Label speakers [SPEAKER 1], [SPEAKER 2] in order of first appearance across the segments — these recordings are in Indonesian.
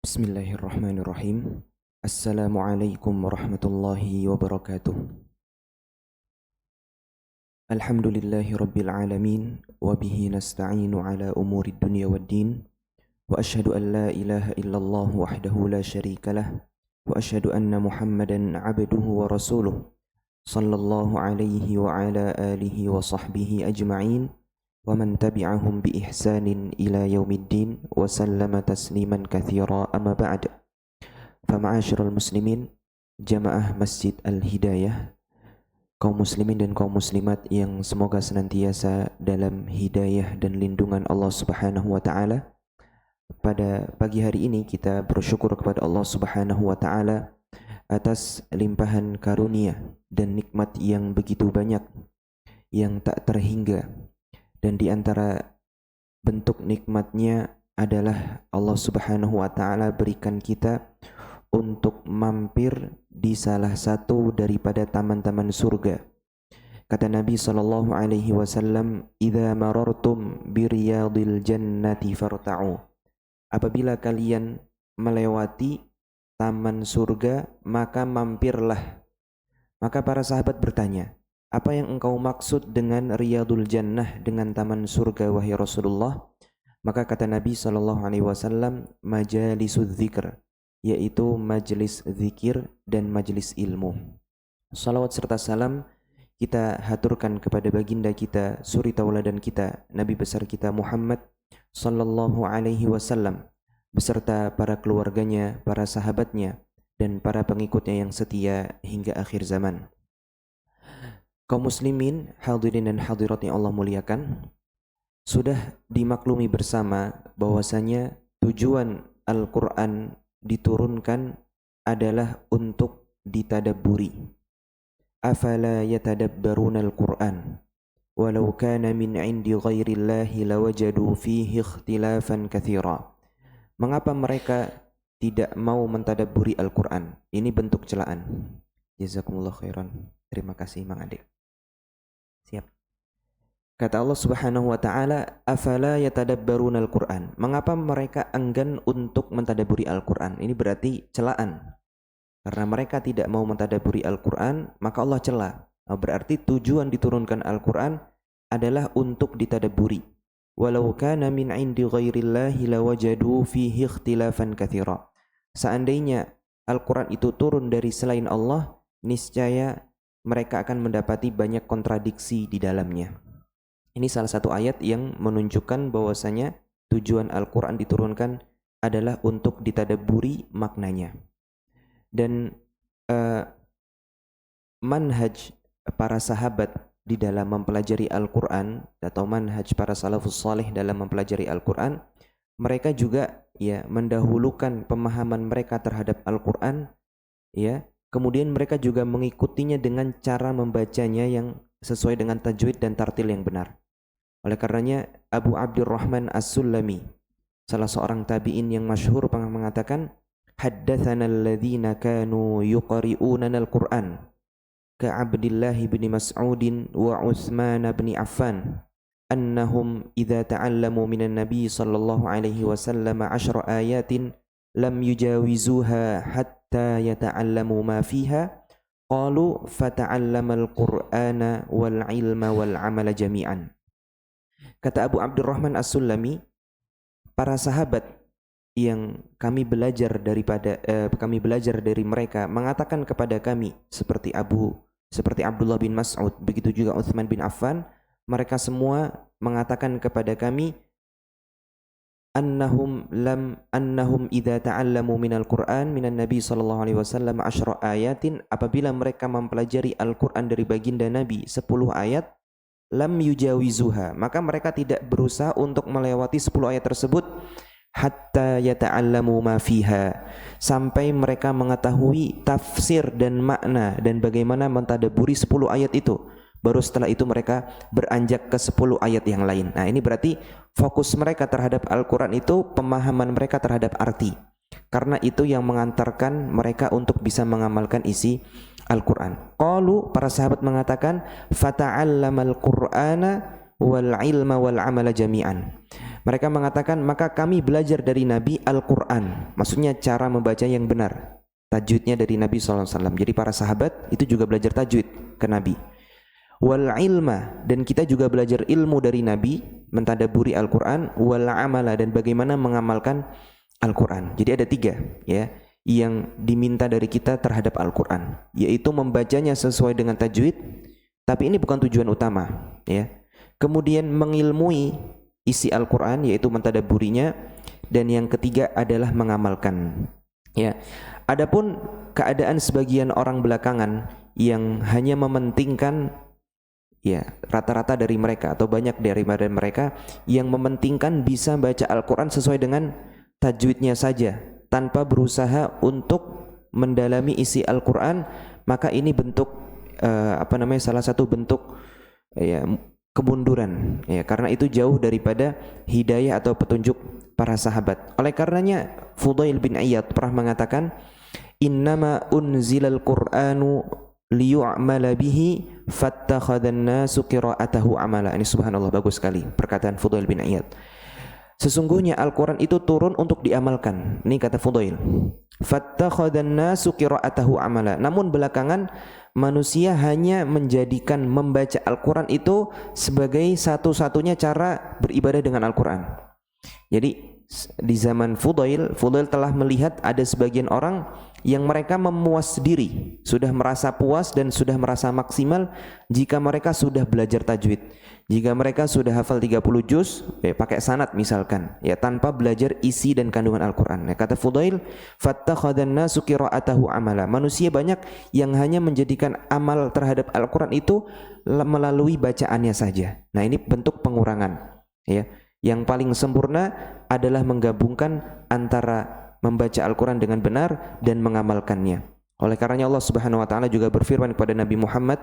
[SPEAKER 1] Bismillahirrahmanirrahim. Assalamualaikum warahmatullahi wabarakatuh. Alhamdulillahi rabbil alamin. Wabihi nasta'inu ala umuri dunia wad din. Wa ashhadu an la ilaha illallah wahdahu la syarika lah. Wa ashhadu anna muhammadan abduhu wa rasuluh. Sallallahu alaihi wa ala alihi wa sahbihi ajma'in. Wa man tabi'ahum bi ihsanin ila yaumiddin wa sallama tasliman katsira amma ba'd. Fa ma'asyiral muslimin, jamaah Masjid Al-Hidayah, kaum muslimin dan kaum muslimat yang semoga senantiasa dalam hidayah dan lindungan Allah Subhanahu wa taala. Pada pagi hari ini kita bersyukur kepada Allah Subhanahu wa taala atas limpahan karunia dan nikmat yang begitu banyak yang tak terhingga. Dan di antara bentuk nikmatnya adalah Allah Subhanahu wa taala berikan kita untuk mampir di salah satu daripada taman-taman surga. Kata Nabi sallallahu alaihi wasallam, "Idza marartum bi riyadil jannati farta'u." Apabila kalian melewati taman surga, maka mampirlah. Maka para sahabat bertanya, "Apa yang engkau maksud dengan riyadul jannah, dengan taman surga wahai Rasulullah?" Maka kata Nabi sallallahu alaihi wasallam, "Majalisudz dzikr," yaitu majelis zikir dan majelis ilmu. Salawat serta salam kita haturkan kepada baginda kita, suri tauladan kita, Nabi besar kita Muhammad sallallahu alaihi wasallam beserta para keluarganya, para sahabatnya dan para pengikutnya yang setia hingga akhir zaman. Kaum muslimin, hadirin dan hadirat yang Allah muliakan, sudah dimaklumi bersama bahwasanya tujuan Al-Quran diturunkan adalah untuk ditadabburi. Afala yatadabbaruna al-Quran walau kana min indi ghairillahi lawajadu fihi ikhtilafan katsira. Mengapa mereka tidak mau mentadabburi Al-Quran? Ini bentuk celaan. Jazakumullah khairan. Terima kasih Mang Ade. Siap. Kata Allah Subhanahu wa taala, "Afala yatadabbaruna al-Qur'an?" Mengapa mereka enggan untuk mentadabburi Al-Qur'an? Ini berarti celaan. Karena mereka tidak mau mentadabburi Al-Qur'an, maka Allah cela. Berarti tujuan diturunkan Al-Qur'an adalah untuk ditadabburi. Walau kana min 'indi ghairillahi lawajadu fihi ikhtilafan katsira. Seandainya Al-Qur'an itu turun dari selain Allah, niscaya mereka akan mendapati banyak kontradiksi di dalamnya. Ini salah satu ayat yang menunjukkan bahwasanya tujuan Al-Quran diturunkan adalah untuk ditadabburi maknanya. Dan manhaj para sahabat di dalam mempelajari Al-Quran atau manhaj para salafus salih dalam mempelajari Al-Quran, mereka juga mendahulukan pemahaman mereka terhadap Al-Quran, kemudian mereka juga mengikutinya dengan cara membacanya yang sesuai dengan tajwid dan tartil yang benar. Oleh karenanya Abu Abdurrahman As-Sulami, salah seorang tabi'in yang masyhur, mengatakan, "Haddatsana alladhina kanu yuqri'unana al-Qur'an ka Abdullah bin Mas'ud wa Utsman bin Affan annahum idza ta'allamu minan nabi sallallahu alaihi wasallam 10 ayatin lam yujawizuha hatta yata'allamu ma fiha qalu fata'allamal qur'ana wal ilma wal amala jami'an." Kata Abu Abdurrahman As-Sulami, para sahabat yang kami belajar dari mereka mengatakan kepada kami seperti Abdullah bin Mas'ud, begitu juga Utsman bin Affan, mereka semua mengatakan kepada kami annahum idza ta'allamu minal Qur'an minan Nabi sallallahu alaihi wasallam 10 ayatin, apabila mereka mempelajari Al-Qur'an dari baginda Nabi 10 ayat, lam yujawizuha, maka mereka tidak berusaha untuk melewati 10 ayat tersebut hatta yata'allamu ma fiha, sampai mereka mengetahui tafsir dan makna dan bagaimana mentadabburi 10 ayat itu. Baru setelah itu mereka beranjak ke 10 ayat yang lain. Nah, ini berarti fokus mereka terhadap Al-Quran itu pemahaman mereka terhadap arti. Karena itu yang mengantarkan mereka untuk bisa mengamalkan isi Al-Quran. Qalu, para sahabat mengatakan, fata'allamal Qur'ana wal ilma wal amala jami'an. Mereka mengatakan, maka kami belajar dari Nabi Al-Quran. Maksudnya cara membaca yang benar. Tajwidnya dari Nabi SAW. Jadi para sahabat itu juga belajar tajwid ke Nabi. Wal ilma, dan kita juga belajar ilmu dari Nabi, mentadaburi Al-Quran. Wal amala, dan bagaimana mengamalkan Al-Quran. Jadi ada 3 ya yang diminta dari kita terhadap Al-Quran, yaitu membacanya sesuai dengan tajwid, tapi ini bukan tujuan utama ya. Kemudian mengilmui isi Al-Quran, yaitu mentadaburinya, dan yang ketiga adalah mengamalkan ya. Adapun keadaan sebagian orang belakangan yang hanya mementingkan ya, rata-rata dari mereka atau banyak dari mereka yang mementingkan bisa baca Al-Quran sesuai dengan tajwidnya saja tanpa berusaha untuk mendalami isi Al-Quran, maka ini bentuk salah satu bentuk ya kemunduran ya, karena itu jauh daripada hidayah atau petunjuk para sahabat. Oleh karenanya Fudail bin Iyad pernah mengatakan, innama unzilal Qur'anu liyu'mala bihi fattakhadhan nasu qira'atahu amala. Ini subhanallah, bagus sekali perkataan Fudail bin Iyad. Sesungguhnya Al-Quran itu turun untuk diamalkan. Ini kata Fudail. Fattakhadhan nasu qira'atahu amala. Namun belakangan manusia hanya menjadikan membaca Al-Quran itu sebagai satu-satunya cara beribadah dengan Al-Quran. Jadi di zaman Fudail telah melihat ada sebagian orang yang mereka memuas diri, sudah merasa puas dan sudah merasa maksimal jika mereka sudah belajar tajwid. Jika mereka sudah hafal 30 juz pakai sanad misalkan ya, tanpa belajar isi dan kandungan Al-Quran. Nah, kata Fudail, fattakhadhan nasu qira'atahu amala. Manusia banyak yang hanya menjadikan amal terhadap Al-Quran itu melalui bacaannya saja. Nah, ini bentuk pengurangan ya. Yang paling sempurna adalah menggabungkan antara membaca Al-Quran dengan benar dan mengamalkannya. Oleh karenanya Allah Subhanahu wa taala juga berfirman kepada Nabi Muhammad,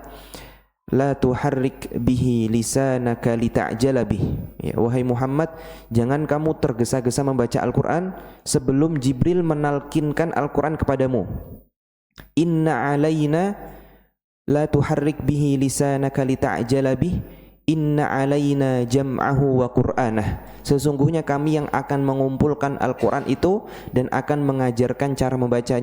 [SPEAKER 1] la tuharrik bihi lisanaka lita'jala bih. Ya, wahai Muhammad, jangan kamu tergesa-gesa membaca Al-Quran sebelum Jibril menalkinkan Al-Quran kepadamu. Inna alaina la tuharrik bihi lisanaka lita'jala bih. Inna alaina jam'ahu wa qur'anah. Sesungguhnya kami yang akan mengumpulkan Al-Quran itu dan akan mengajarkan cara membaca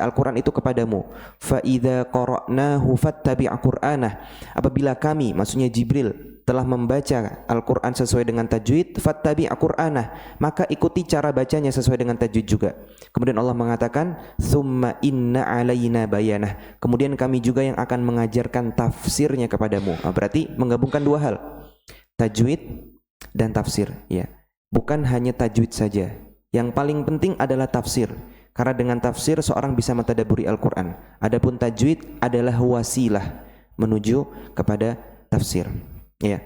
[SPEAKER 1] Al-Quran itu kepadamu. Fa idza qara'nahu fattabi' qur'anah. Apabila kami, maksudnya Jibril, telah membaca Al-Quran sesuai dengan tajwid, fattabi' qur'anah, maka ikuti cara bacanya sesuai dengan tajwid juga. Kemudian Allah mengatakan, tsumma inna alaina bayanah. Kemudian kami juga yang akan mengajarkan tafsirnya kepadamu. Berarti menggabungkan 2 hal, tajwid dan tafsir ya. Bukan hanya tajwid saja. Yang paling penting adalah tafsir. Karena dengan tafsir seorang bisa mentadaburi Al-Quran. Adapun tajwid adalah wasilah menuju kepada tafsir. Ya.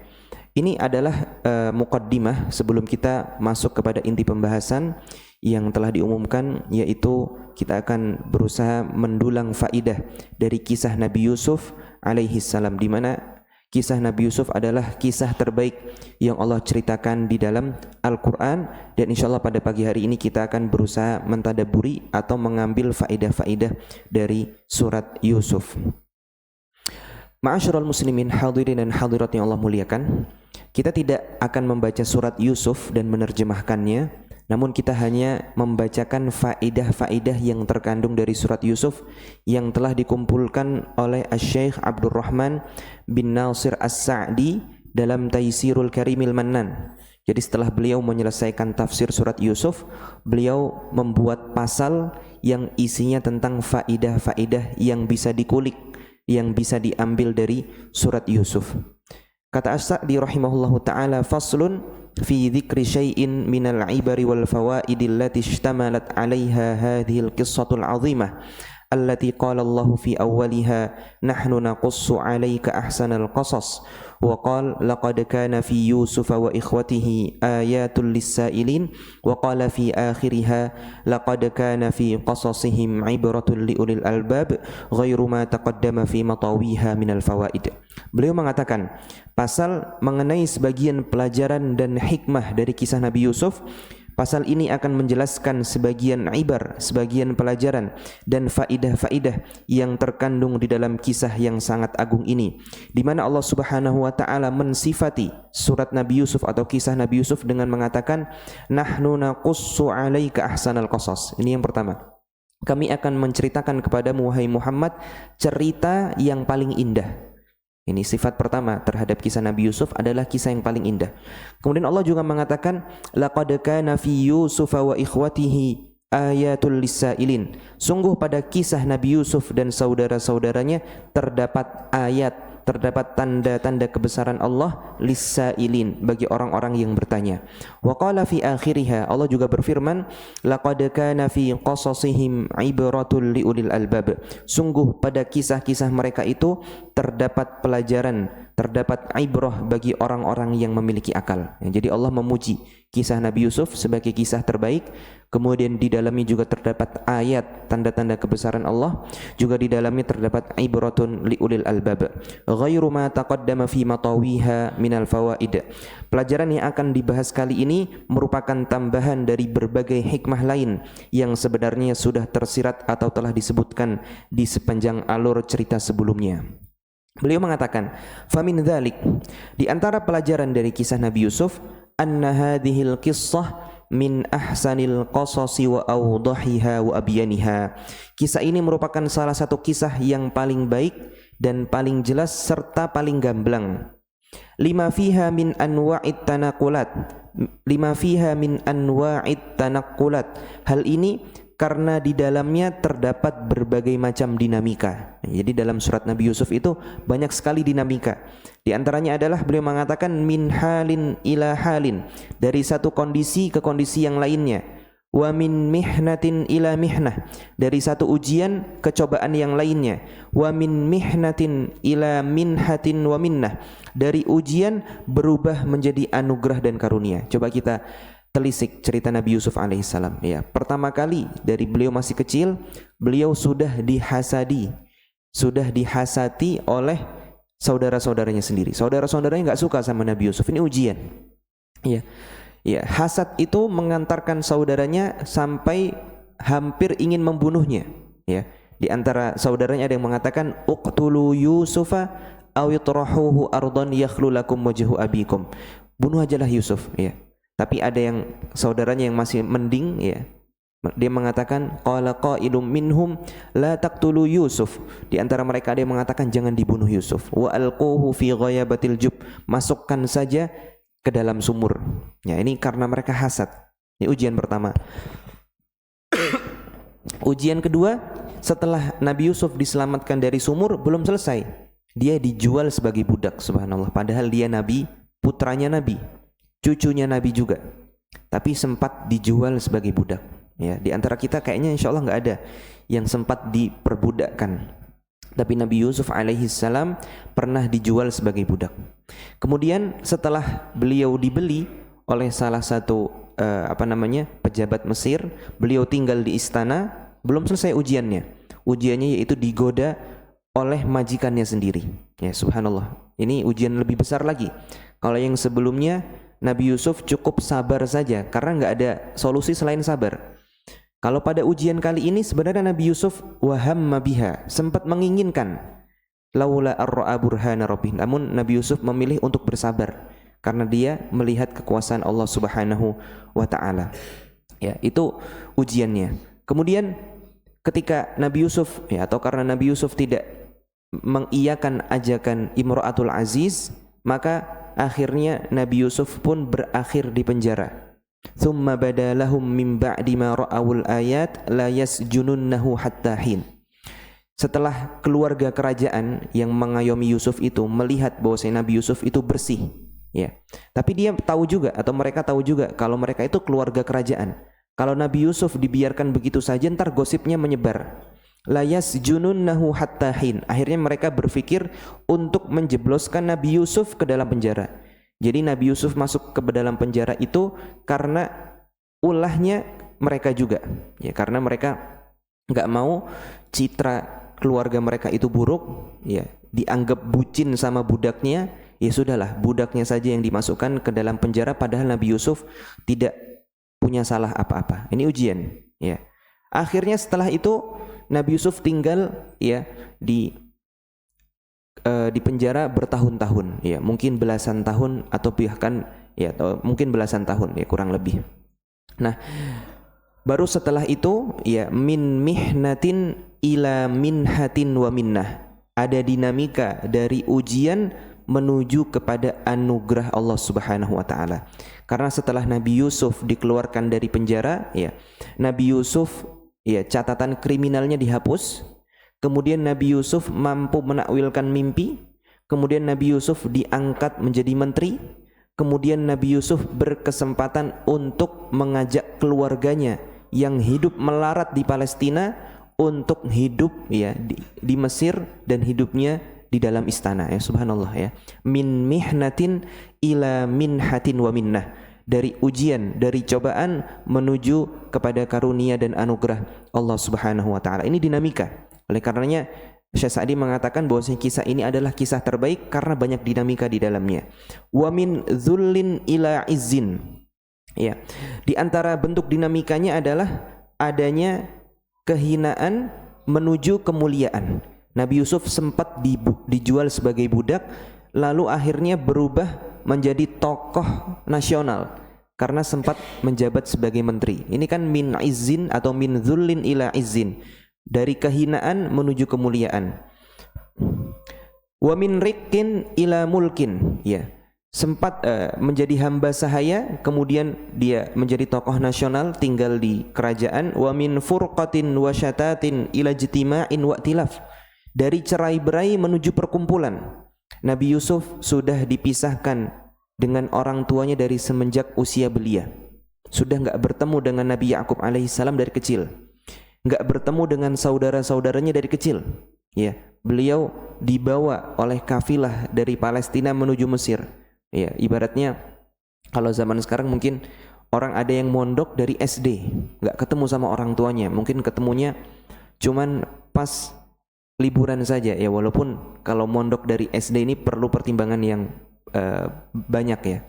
[SPEAKER 1] Ini adalah muqaddimah sebelum kita masuk kepada inti pembahasan yang telah diumumkan, yaitu kita akan berusaha mendulang faidah dari kisah Nabi Yusuf alaihi salam, di mana kisah Nabi Yusuf adalah kisah terbaik yang Allah ceritakan di dalam Al-Quran. Dan insyaAllah pada pagi hari ini kita akan berusaha mentadaburi atau mengambil faidah-faidah dari surat Yusuf. Ma'asyiral muslimin, hadirin dan hadirat yang Allah muliakan, kita tidak akan membaca surat Yusuf dan menerjemahkannya, namun kita hanya membacakan faidah-faidah yang terkandung dari surat Yusuf yang telah dikumpulkan oleh Asy-Syaikh Abdurrahman bin Nasir As-Sa'di dalam Taysirul Karimil Mannan. Jadi setelah beliau menyelesaikan tafsir surat Yusuf, beliau membuat pasal yang isinya tentang faidah-faidah yang bisa dikulik, yang bisa diambil dari surat Yusuf. Kata As-Sa'di rahimahullahu ta'ala, faslun fi dzikri syai'in minal ibari wal fawaidi allati ishtamalat 'alaiha hadhil qissatul 'azimah allati qala Allah fi awwaliha nahnu naqussu 'alaika ahsanal qasas wa qala laqad kana fi Yusuf wa ikhwatihi ayatul lis-sa'ilin wa qala fi akhiriha laqad kana fi qasasihim 'ibratun liulil albab ghairu ma taqaddama fi matawiha minal fawaid. Beliau mengatakan pasal mengenai sebagian pelajaran dan hikmah dari kisah Nabi Yusuf Pasal ini akan menjelaskan sebagian ibar, sebagian pelajaran dan faidah-faidah yang terkandung di dalam kisah yang sangat agung ini, di mana Allah Subhanahu wa taala mensifati surat Nabi Yusuf atau kisah Nabi Yusuf dengan mengatakan nahnu naqussu 'alaika ahsanal qasas. Ini yang pertama. Kami akan menceritakan kepadamu wahai Muhammad cerita yang paling indah. Ini sifat pertama terhadap kisah Nabi Yusuf adalah kisah yang paling indah. Kemudian Allah juga mengatakan laqad kana fi Yusuf wa ikhwatihi ayatul lisailin. Sungguh pada kisah Nabi Yusuf dan saudara-saudaranya terdapat ayat, terdapat tanda-tanda kebesaran Allah lisailin bagi orang-orang yang bertanya. Wa qala fi akhiriha, Allah juga berfirman laqad kana fi qasasihim ibratul liulil albab. Sungguh pada kisah-kisah mereka itu terdapat pelajaran, terdapat ibrah bagi orang-orang yang memiliki akal. Jadi Allah memuji kisah Nabi Yusuf sebagai kisah terbaik. Kemudian di dalamnya juga terdapat ayat tanda-tanda kebesaran Allah, juga di dalamnya terdapat ibratun liulil albab. Ghairu ma taqaddama fi matawiha minal fawaid. Pelajaran yang akan dibahas kali ini merupakan tambahan dari berbagai hikmah lain yang sebenarnya sudah tersirat atau telah disebutkan di sepanjang alur cerita sebelumnya. Beliau mengatakan, "Famin dzalik," di antara pelajaran dari kisah Nabi Yusuf, anna hadhil qissah min ahsanil qasasi wa awdahiha wa abyaniha. Kisah ini merupakan salah satu kisah yang paling baik dan paling jelas serta paling gamblang. Lima fiha min anwa'it tanaqulat. Hal ini karena di dalamnya terdapat berbagai macam dinamika. Jadi dalam surat Nabi Yusuf itu banyak sekali dinamika. Di antaranya adalah beliau mengatakan min halin ila halin, dari satu kondisi ke kondisi yang lainnya. Wa min mihnatin ila mihnah, dari satu ujian ke cobaan yang lainnya. Wa min mihnatin ila minhatin wa minnah, dari ujian berubah menjadi anugerah dan karunia. Coba kita telisik cerita Nabi Yusuf alaihissalam. Ya, pertama kali dari beliau masih kecil, beliau sudah dihasati oleh saudara-saudaranya sendiri. Saudara-saudaranya nggak suka sama Nabi Yusuf. Ini ujian. Ya, hasad itu mengantarkan saudaranya sampai hampir ingin membunuhnya. Ya, di antara saudaranya ada yang mengatakan uqtulu Yusufa aw yutrahuhu ardan yakhlu lakum wajhu abikum. Bunuh ajalah Yusuf. Ya. Tapi ada yang saudaranya yang masih mending, ya, dia mengatakan qala qailum minhum la taqtulu Yusuf. Di antara mereka ada yang mengatakan jangan dibunuh Yusuf. Wa alquhu fi ghayabatil jub, masukkan saja ke dalam sumur. Ya, ini karena mereka hasad. Ini ujian pertama. Ujian kedua, setelah Nabi Yusuf diselamatkan dari sumur, belum selesai. Dia dijual sebagai budak, subhanallah. Padahal dia nabi, putranya nabi, cucunya Nabi juga, tapi sempat dijual sebagai budak. Ya, di antara kita kayaknya insya Allah nggak ada yang sempat diperbudakkan, tapi Nabi Yusuf alaihissalam pernah dijual sebagai budak. Kemudian setelah beliau dibeli oleh salah satu pejabat Mesir, beliau tinggal di istana. Belum selesai ujiannya. Ujiannya yaitu digoda oleh majikannya sendiri. Ya, subhanallah. Ini ujian lebih besar lagi. Kalau yang sebelumnya Nabi Yusuf cukup sabar saja karena nggak ada solusi selain sabar. Kalau pada ujian kali ini sebenarnya Nabi Yusuf wahamma biha, sempat menginginkan laula ar-ra'a burhana rabbih. Namun Nabi Yusuf memilih untuk bersabar karena dia melihat kekuasaan Allah Subhanahu wa taala. Ya, itu ujiannya. Kemudian ketika Nabi Yusuf, ya, atau karena Nabi Yusuf tidak mengiyakan ajakan Imra'atul Aziz, maka akhirnya Nabi Yusuf pun berakhir di penjara. Tsumma badalahum min ba'di ma ra'awul ayat la yasjununnahu hatta hin. Setelah keluarga kerajaan yang mengayomi Yusuf itu melihat bahwa Nabi Yusuf itu bersih, ya. Tapi dia tahu juga, atau mereka tahu juga, kalau mereka itu keluarga kerajaan. Kalau Nabi Yusuf dibiarkan begitu saja, ntar gosipnya menyebar. La yasjununnahu hatta hin. Akhirnya mereka berpikir untuk menjebloskan Nabi Yusuf ke dalam penjara. Jadi Nabi Yusuf masuk ke dalam penjara itu karena ulahnya mereka juga. Ya, karena mereka nggak mau citra keluarga mereka itu buruk, ya, dianggap bucin sama budaknya. Ya sudahlah, budaknya saja yang dimasukkan ke dalam penjara, padahal Nabi Yusuf tidak punya salah apa-apa. Ini ujian, ya. Akhirnya setelah itu Nabi Yusuf tinggal ya di penjara bertahun-tahun, ya, mungkin belasan tahun atau bahkan ya atau mungkin belasan tahun, ya, kurang lebih. Nah, baru setelah itu ya min mihnatin ila minhatin wa minnah. Ada dinamika dari ujian menuju kepada anugerah Allah Subhanahu wa taala. Karena setelah Nabi Yusuf dikeluarkan dari penjara, ya, Nabi Yusuf ya catatan kriminalnya dihapus. Kemudian Nabi Yusuf mampu menakwilkan mimpi. Kemudian Nabi Yusuf diangkat menjadi menteri. Kemudian Nabi Yusuf berkesempatan untuk mengajak keluarganya yang hidup melarat di Palestina untuk hidup ya di Mesir dan hidupnya di dalam istana, ya, subhanallah, ya. Min mihnatin ila minhatin wa minnah. Dari ujian, dari cobaan menuju kepada karunia dan anugerah Allah Subhanahu wa taala. Ini dinamika. Oleh karenanya Syekh Sa'di mengatakan bahwasanya kisah ini adalah kisah terbaik karena banyak dinamika di dalamnya. Wa min dzullin ila izzin. Ya. Di antara bentuk dinamikanya adalah adanya kehinaan menuju kemuliaan. Nabi Yusuf sempat dijual sebagai budak, lalu akhirnya berubah menjadi tokoh nasional karena sempat menjabat sebagai menteri. Ini kan min izzin atau min dzullin ila izzin, dari kehinaan menuju kemuliaan. Wa min riqqin ila mulkin, ya. Sempat menjadi hamba sahaya, kemudian dia menjadi tokoh nasional, tinggal di kerajaan. Wa min furqatin wa syatatin ila jitima'in wa tilaf, dari cerai-berai menuju perkumpulan. Nabi Yusuf sudah dipisahkan dengan orang tuanya dari semenjak usia belia. Sudah enggak bertemu dengan Nabi Yakub alaihissalam dari kecil. Enggak bertemu dengan saudara-saudaranya dari kecil. Ya, beliau dibawa oleh kafilah dari Palestina menuju Mesir. Ya, ibaratnya kalau zaman sekarang mungkin orang ada yang mondok dari SD, enggak ketemu sama orang tuanya. Mungkin ketemunya cuman pas liburan saja, ya, walaupun kalau mondok dari SD ini perlu pertimbangan yang banyak, ya.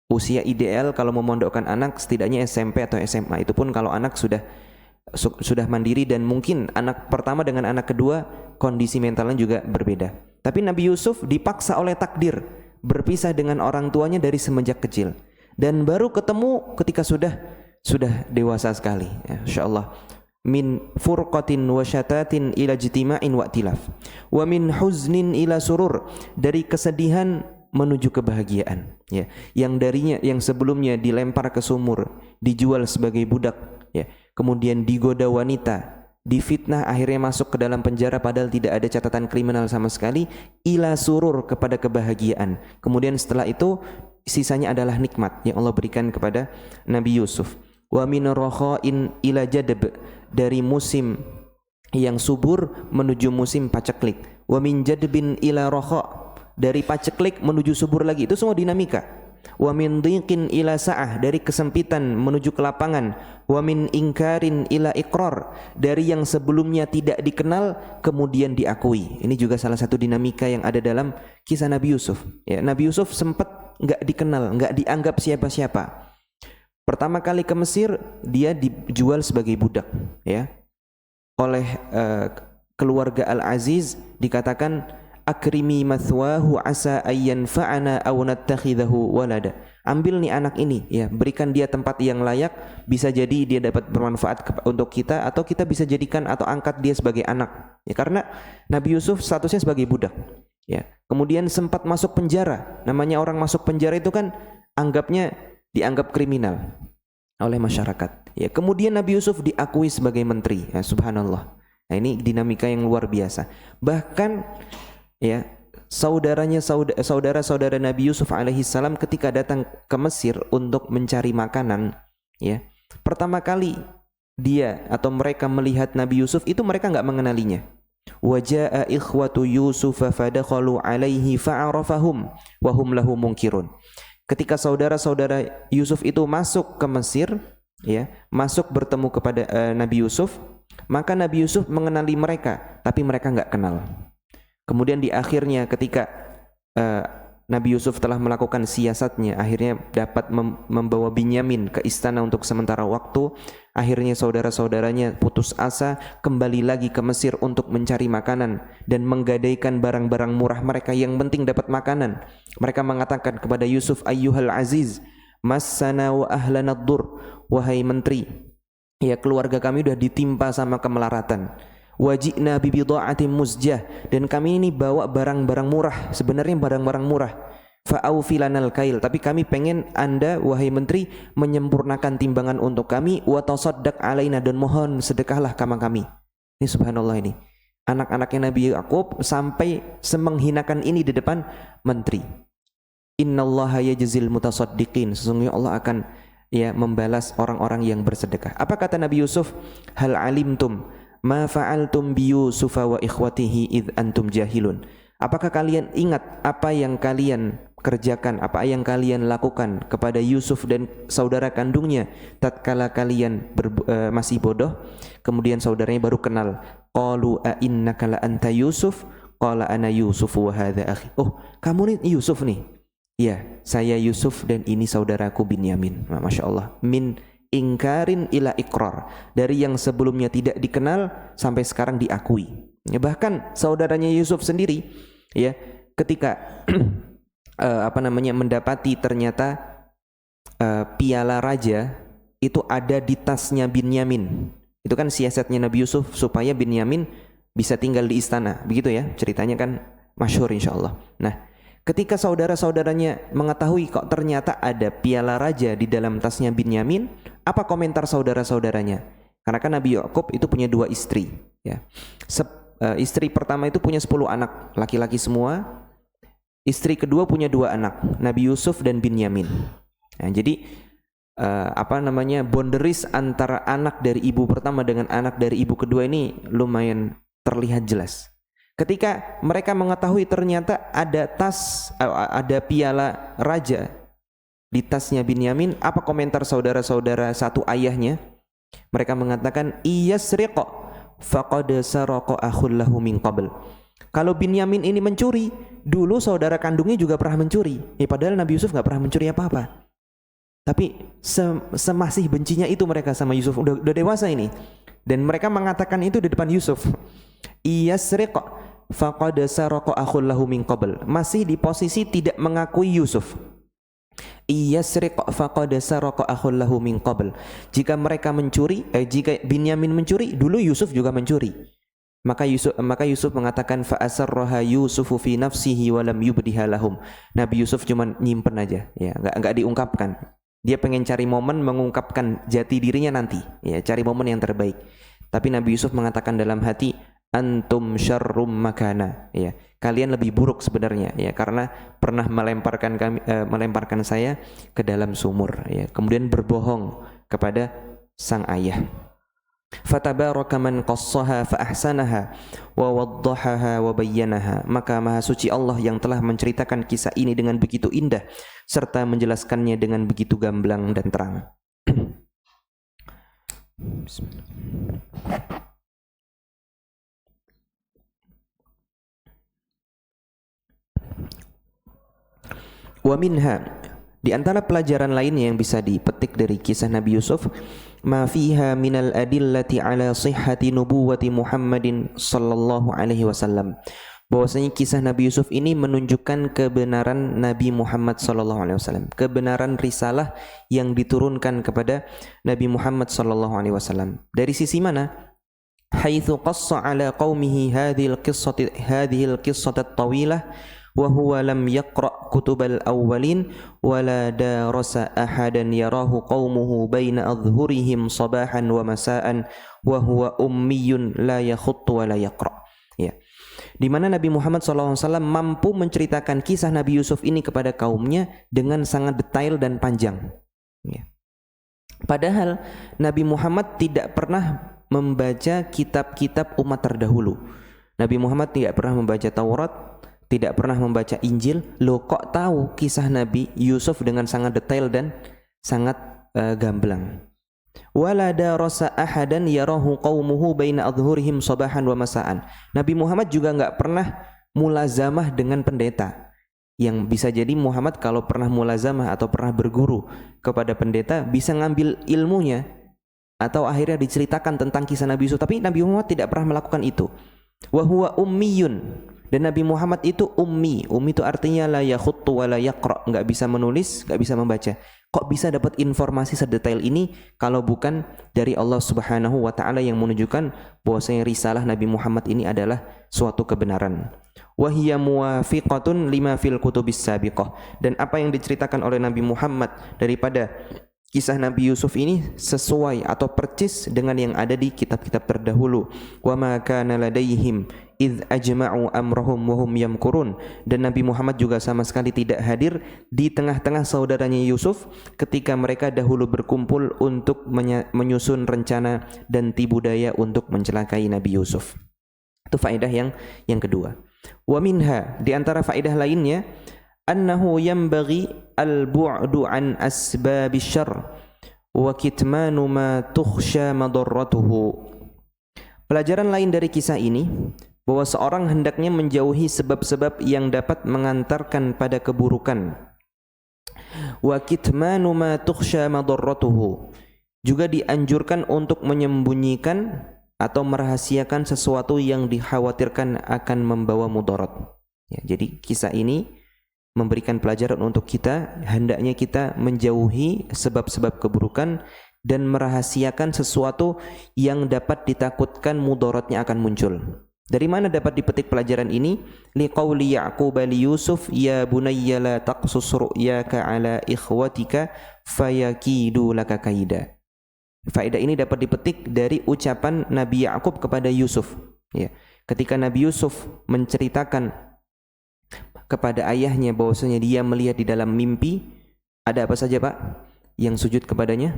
[SPEAKER 1] Usia ideal kalau memondokkan anak setidaknya SMP atau SMA. Itu pun kalau anak sudah mandiri dan mungkin anak pertama dengan anak kedua kondisi mentalnya juga berbeda. Tapi Nabi Yusuf dipaksa oleh takdir berpisah dengan orang tuanya dari semenjak kecil dan baru ketemu ketika sudah dewasa sekali, ya, insyaallah. Min furqatin wa syatatin ila jitima'in wa tilaf wa min huznin ila surur, dari kesedihan menuju kebahagiaan, ya. Yang sebelumnya dilempar ke sumur, dijual sebagai budak, ya. Kemudian digoda wanita, difitnah, akhirnya masuk ke dalam penjara padahal tidak ada catatan kriminal sama sekali, ila surur, kepada kebahagiaan. Kemudian setelah itu sisanya adalah nikmat yang Allah berikan kepada Nabi Yusuf. Wa min rakha'in ila jadab, dari musim yang subur menuju musim paceklik. Wa min jadbin ila rakha', dari paceklik menuju subur lagi. Itu semua dinamika. Wa min dhiqin ila sa'ah, dari kesempitan menuju kelapangan. Wa min ingkarin ila iqrar, dari yang sebelumnya tidak dikenal kemudian diakui. Ini juga salah satu dinamika yang ada dalam kisah Nabi Yusuf, ya. Nabi Yusuf sempat enggak dikenal, enggak dianggap siapa-siapa. Pertama kali ke Mesir dia dijual sebagai budak, ya. Oleh keluarga Al-Aziz dikatakan akrimi mathwahu asa ayyan fa'ana aw nattakhidahu walada. Ambil nih anak ini, ya, berikan dia tempat yang layak, bisa jadi dia dapat bermanfaat untuk kita atau kita bisa jadikan atau angkat dia sebagai anak. Ya, karena Nabi Yusuf statusnya sebagai budak, ya. Kemudian sempat masuk penjara. Namanya orang masuk penjara itu kan dianggap kriminal oleh masyarakat, ya. Kemudian Nabi Yusuf diakui sebagai menteri, ya, subhanallah. Nah, ini dinamika yang luar biasa. Bahkan, ya, saudara-saudara Nabi Yusuf alaihissalam ketika datang ke Mesir untuk mencari makanan, ya, pertama kali dia atau mereka melihat Nabi Yusuf itu mereka enggak mengenalinya. Waja'a ikhwatu Yusuf fadakhalu alaihi fa'arafahum wa hum lahu munkirun. Ketika saudara-saudara Yusuf itu masuk ke Mesir, ya, masuk bertemu kepada Nabi Yusuf, maka Nabi Yusuf mengenali mereka, tapi mereka enggak kenal. Kemudian di akhirnya ketika Nabi Yusuf telah melakukan siasatnya, akhirnya dapat membawa Binyamin ke istana untuk sementara waktu. Akhirnya saudara-saudaranya putus asa, kembali lagi ke Mesir untuk mencari makanan dan menggadaikan barang-barang murah mereka, yang penting dapat makanan. Mereka mengatakan kepada Yusuf, ayyuhal aziz, massana wa ahlana ad-dur, wahai menteri, ya keluarga kami sudah ditimpa sama kemelaratan. Wajibna bibidha'atin muzjah, dan kami ini bawa barang-barang murah, sebenarnya barang-barang murah. Fa'aufi lanal kail, tapi kami pengen Anda wahai menteri menyempurnakan timbangan untuk kami, wa tasaddaq alaina, dan mohon sedekahlah sama kami. Ini subhanallah, ini anak-anaknya Nabi Yakub sampai semenghinakan ini di depan menteri. Innallaha yajzil mutasaddiqin, sesungguhnya Allah akan membalas orang-orang yang bersedekah. Apa kata Nabi Yusuf? Hal alimtum ma fa'altum bi Yusufa wa ikhwatihi id antum jahilun. Apakah kalian ingat apa yang kalian kerjakan, apa yang kalian lakukan kepada Yusuf dan saudara kandungnya tatkala kalian masih bodoh? Kemudian saudaranya baru kenal. Qalu a innaka la anta Yusuf? Qala ana Yusuf wa hadha akhi. Oh, kamu nih Yusuf nih. Ya, saya Yusuf dan ini saudaraku Binyamin. Masya Allah. Min ingkarin ila ikrar, dari yang sebelumnya tidak dikenal sampai sekarang diakui. Ya, bahkan saudaranya Yusuf sendiri ketika mendapati ternyata piala raja itu ada di tasnya Binyamin. Itu kan siasatnya Nabi Yusuf supaya Binyamin bisa tinggal di istana. Begitu ya, ceritanya kan masyhur insyaallah. Nah, ketika saudara-saudaranya mengetahui kok ternyata ada piala raja di dalam tasnya Binyamin, apa komentar saudara-saudaranya? Karena kan Nabi Yakub itu punya 2 istri. Ya. Istri pertama itu punya 10 anak, laki-laki semua. Istri kedua punya 2 anak, Nabi Yusuf dan Binyamin. Nah, jadi boundaries antara anak dari ibu pertama dengan anak dari ibu kedua ini lumayan terlihat jelas. Ketika mereka mengetahui ternyata ada piala raja di tasnya Binyamin, apa komentar saudara-saudara satu ayahnya? Mereka mengatakan, iyasriqa faqad saraqa akhul lahu min qabl. Kalau Binyamin ini mencuri, dulu saudara kandungnya juga pernah mencuri. Padahal Nabi Yusuf gak pernah mencuri apa-apa. Tapi semasih bencinya itu mereka sama Yusuf, udah dewasa ini. Dan mereka mengatakan itu di depan Yusuf. Iyasriqa faqad saraqa akhul lahu min qabl. Masih di posisi tidak mengakui Yusuf. Iyasriq faqad saraqa akhul lahu min qabl. Jika mereka mencuri, jika Binyamin mencuri, dulu Yusuf juga mencuri. Maka Yusuf mengatakan fa asarraha Yusufu fi nafsihi wa lam yubdiha lahum. Nabi Yusuf cuma nyimpen aja, enggak diungkapkan. Dia pengen cari momen mengungkapkan jati dirinya nanti, cari momen yang terbaik. Tapi Nabi Yusuf mengatakan dalam hati, antum syarrum makana, kalian lebih buruk sebenarnya, karena pernah melemparkan saya ke dalam sumur, kemudian berbohong kepada sang ayah. Fatabaraka man qassaha fa ahsanaha wa waddahaha wa bayyanaha. Maka maha suci Allah yang telah menceritakan kisah ini dengan begitu indah serta menjelaskannya dengan begitu gamblang dan terang. Bismillah. Wa minha, di antara pelajaran lainnya yang bisa dipetik dari kisah Nabi Yusuf, ma fiha minal adillati ala sihhati nubuwati Muhammadin sallallahu alaihi wasallam. Bahwasanya kisah Nabi Yusuf ini menunjukkan kebenaran Nabi Muhammad sallallahu alaihi wasallam, kebenaran risalah yang diturunkan kepada Nabi Muhammad sallallahu alaihi wasallam. Dari sisi mana? Haitsu qassa ala qaumihi hadhil qissat at-tawilah wa huwa lam yaqra' kutubal awwalin wa la darasa ahadan yarahu qaumuhu baina adhhurihim sabahan wa masaan wa huwa ummiyun la yakhuttu wa la yaqra'. Di mana Nabi Muhammad SAW mampu menceritakan kisah Nabi Yusuf ini kepada kaumnya dengan sangat detail dan panjang. Padahal Nabi Muhammad tidak pernah membaca kitab-kitab umat terdahulu. Nabi Muhammad tidak pernah membaca Taurat, tidak pernah membaca Injil. Loh, kok tahu kisah Nabi Yusuf dengan sangat detail dan sangat gamblang. Wala darasa ahadan yarahu qaumuhu baina adhhurihim sabahan wa masaan. Nabi Muhammad juga enggak pernah mulazamah dengan pendeta. Yang bisa jadi Muhammad kalau pernah mulazamah atau pernah berguru kepada pendeta bisa ngambil ilmunya, atau akhirnya diceritakan tentang kisah Nabi Yusuf, tapi Nabi Muhammad tidak pernah melakukan itu. Wa huwa ummiyun, dan Nabi Muhammad itu ummi. Ummi itu artinya la yakhuttu wa la yaqra, enggak bisa menulis, enggak bisa membaca. Kok bisa dapat informasi sedetail ini kalau bukan dari Allah Subhanahu wa taala yang menunjukkan bahwasanya risalah Nabi Muhammad ini adalah suatu kebenaran. Wa hiya muwafiqatun lima fil kutubis sabiqah, dan apa yang diceritakan oleh Nabi Muhammad daripada kisah Nabi Yusuf ini sesuai atau percis dengan yang ada di kitab-kitab terdahulu. Wa ma kana ladaihim idz ajma'u amrahum wa hum yamkurun, dan Nabi Muhammad juga sama sekali tidak hadir di tengah-tengah saudaranya Yusuf ketika mereka dahulu berkumpul untuk menyusun rencana dan tipu daya untuk mencelakai Nabi Yusuf. Itu faedah yang kedua. Wa minha, di antara faedah lainnya, annahu yanbaghi al-bu'du an asbabisy syarr wa kitmanu ma tukhsha madarratuhu. Pelajaran lain dari kisah ini bahwa seorang hendaknya menjauhi sebab-sebab yang dapat mengantarkan pada keburukan. Wa kitmanu ma tukhsha madarratuhu, juga dianjurkan untuk menyembunyikan atau merahasiakan sesuatu yang dikhawatirkan akan membawa mudarat. Ya, jadi kisah ini memberikan pelajaran untuk kita, hendaknya kita menjauhi sebab-sebab keburukan dan merahasiakan sesuatu yang dapat ditakutkan mudaratnya akan muncul. Dari mana dapat dipetik pelajaran ini? Liqauli Ya'qub li Yusuf ya bunayya la taqsus ru'yaka ala ikhwatika fayakidu laka kaida. Faedah ini dapat dipetik dari ucapan Nabi Ya'qub kepada Yusuf. Ya, ketika Nabi Yusuf menceritakan kepada ayahnya bahwasanya dia melihat di dalam mimpi ada apa saja, Pak, yang sujud kepadanya?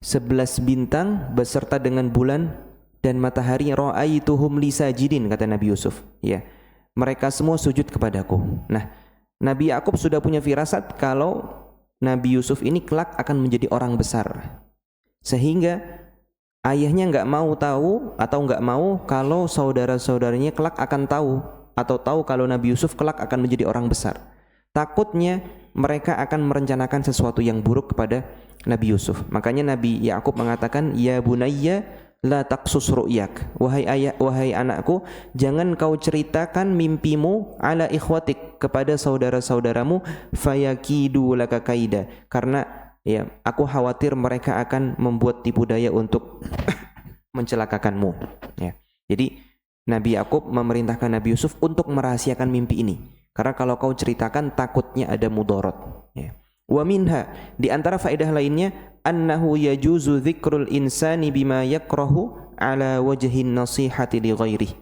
[SPEAKER 1] 11 bintang beserta dengan bulan dan matahari. Ra'aituhum li sajidin, kata Nabi Yusuf. Ya, mereka semua sujud kepadaku. Nah, Nabi Ya'qub sudah punya firasat kalau Nabi Yusuf ini kelak akan menjadi orang besar, sehingga ayahnya nggak mau tahu atau nggak mau kalau saudara-saudaranya kelak akan tahu atau tahu kalau Nabi Yusuf kelak akan menjadi orang besar. Takutnya mereka akan merencanakan sesuatu yang buruk kepada Nabi Yusuf. Makanya Nabi Ya'qub mengatakan, ya bunayya la taqsus ru'yak, wahai anakku, jangan kau ceritakan mimpimu ala ikhwatik, kepada saudara-saudaramu, fayakidu laka kaida, karena ya, aku khawatir mereka akan membuat tipu daya untuk mencelakakanmu. Ya. Jadi Nabi Ya'qub memerintahkan Nabi Yusuf untuk merahasiakan mimpi ini, karena kalau kau ceritakan takutnya ada mudarat. Ya. Wa minha, di antara faedah lainnya, annahu yajuzu dzikrul insani bima yakrahu ala wajhin nasihati li ghairihi.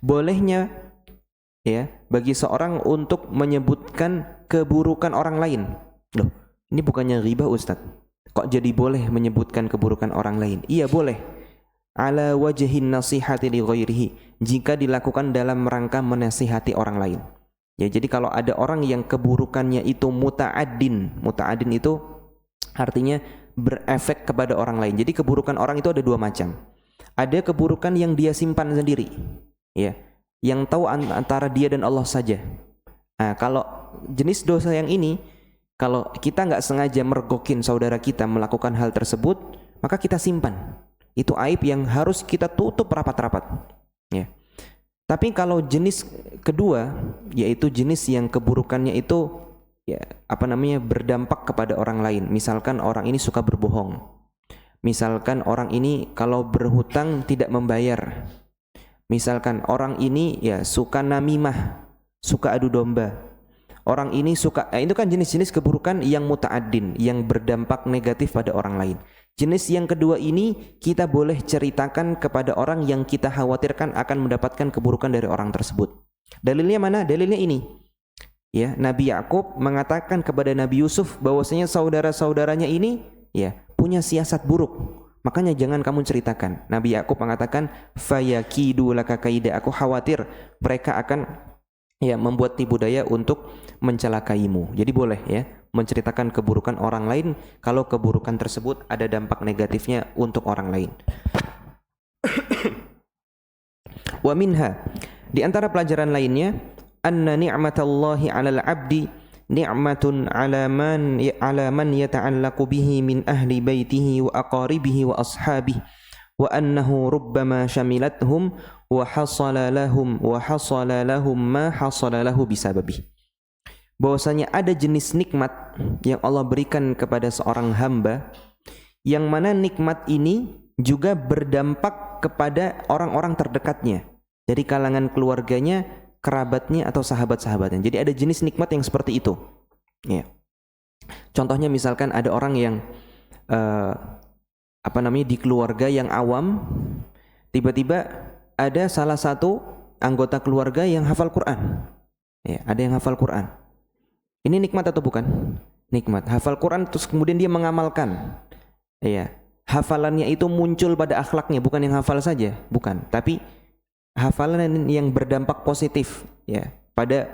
[SPEAKER 1] Bolehnya ya bagi seorang untuk menyebutkan keburukan orang lain. Loh, ini bukannya ghibah, Ustaz. Kok jadi boleh menyebutkan keburukan orang lain? Iya, boleh. Ala wajhin nasihati li ghairihi, jika dilakukan dalam rangka menasihati orang lain. Ya, jadi kalau ada orang yang keburukannya itu muta'addin itu artinya berefek kepada orang lain. Jadi keburukan orang itu ada dua macam. Ada keburukan yang dia simpan sendiri, ya, yang tahu antara dia dan Allah saja. Nah, kalau jenis dosa yang ini, kalau kita nggak sengaja mergokin saudara kita melakukan hal tersebut, maka kita simpan. Itu aib yang harus kita tutup rapat-rapat. Ya. Tapi kalau jenis kedua, yaitu jenis yang keburukannya itu ya berdampak kepada orang lain. Misalkan orang ini suka berbohong. Misalkan orang ini kalau berhutang tidak membayar. Misalkan orang ini ya suka namimah, suka adu domba. Orang ini suka, itu kan jenis-jenis keburukan yang muta'addin, yang berdampak negatif pada orang lain. Jenis yang kedua ini kita boleh ceritakan kepada orang yang kita khawatirkan akan mendapatkan keburukan dari orang tersebut. Dalilnya mana? Dalilnya ini. Ya, Nabi Ya'qub mengatakan kepada Nabi Yusuf bahwasanya saudara-saudaranya ini ya punya siasat buruk. Makanya jangan kamu ceritakan. Nabi Ya'qub mengatakan, fayakidu laka kaida, aku khawatir mereka akan ya membuat tipu daya untuk mencelakaimu. Jadi boleh ya menceritakan keburukan orang lain kalau keburukan tersebut ada dampak negatifnya untuk orang lain. Wa minha, di antara pelajaran lainnya, anna ni'matallahi 'alal 'abdi ni'matun 'ala man yata'allaqu bihi min ahli baitihi wa aqaribihi wa ashabihi wa annahu rubbama syamilathum wa hasala lahum ma hasala lahu bisababihi. Bahwasanya ada jenis nikmat yang Allah berikan kepada seorang hamba, yang mana nikmat ini juga berdampak kepada orang-orang terdekatnya, dari kalangan keluarganya, kerabatnya, atau sahabat-sahabatnya. Jadi ada jenis nikmat yang seperti itu. Ya. Contohnya misalkan ada orang yang di keluarga yang awam, tiba-tiba ada salah satu anggota keluarga yang hafal Quran. Ya, ada yang hafal Quran. Ini nikmat atau bukan? Nikmat. Hafal Quran terus kemudian dia mengamalkan. Ya, hafalannya itu muncul pada akhlaknya, bukan yang hafal saja, bukan. Tapi hafalan yang berdampak positif, ya, pada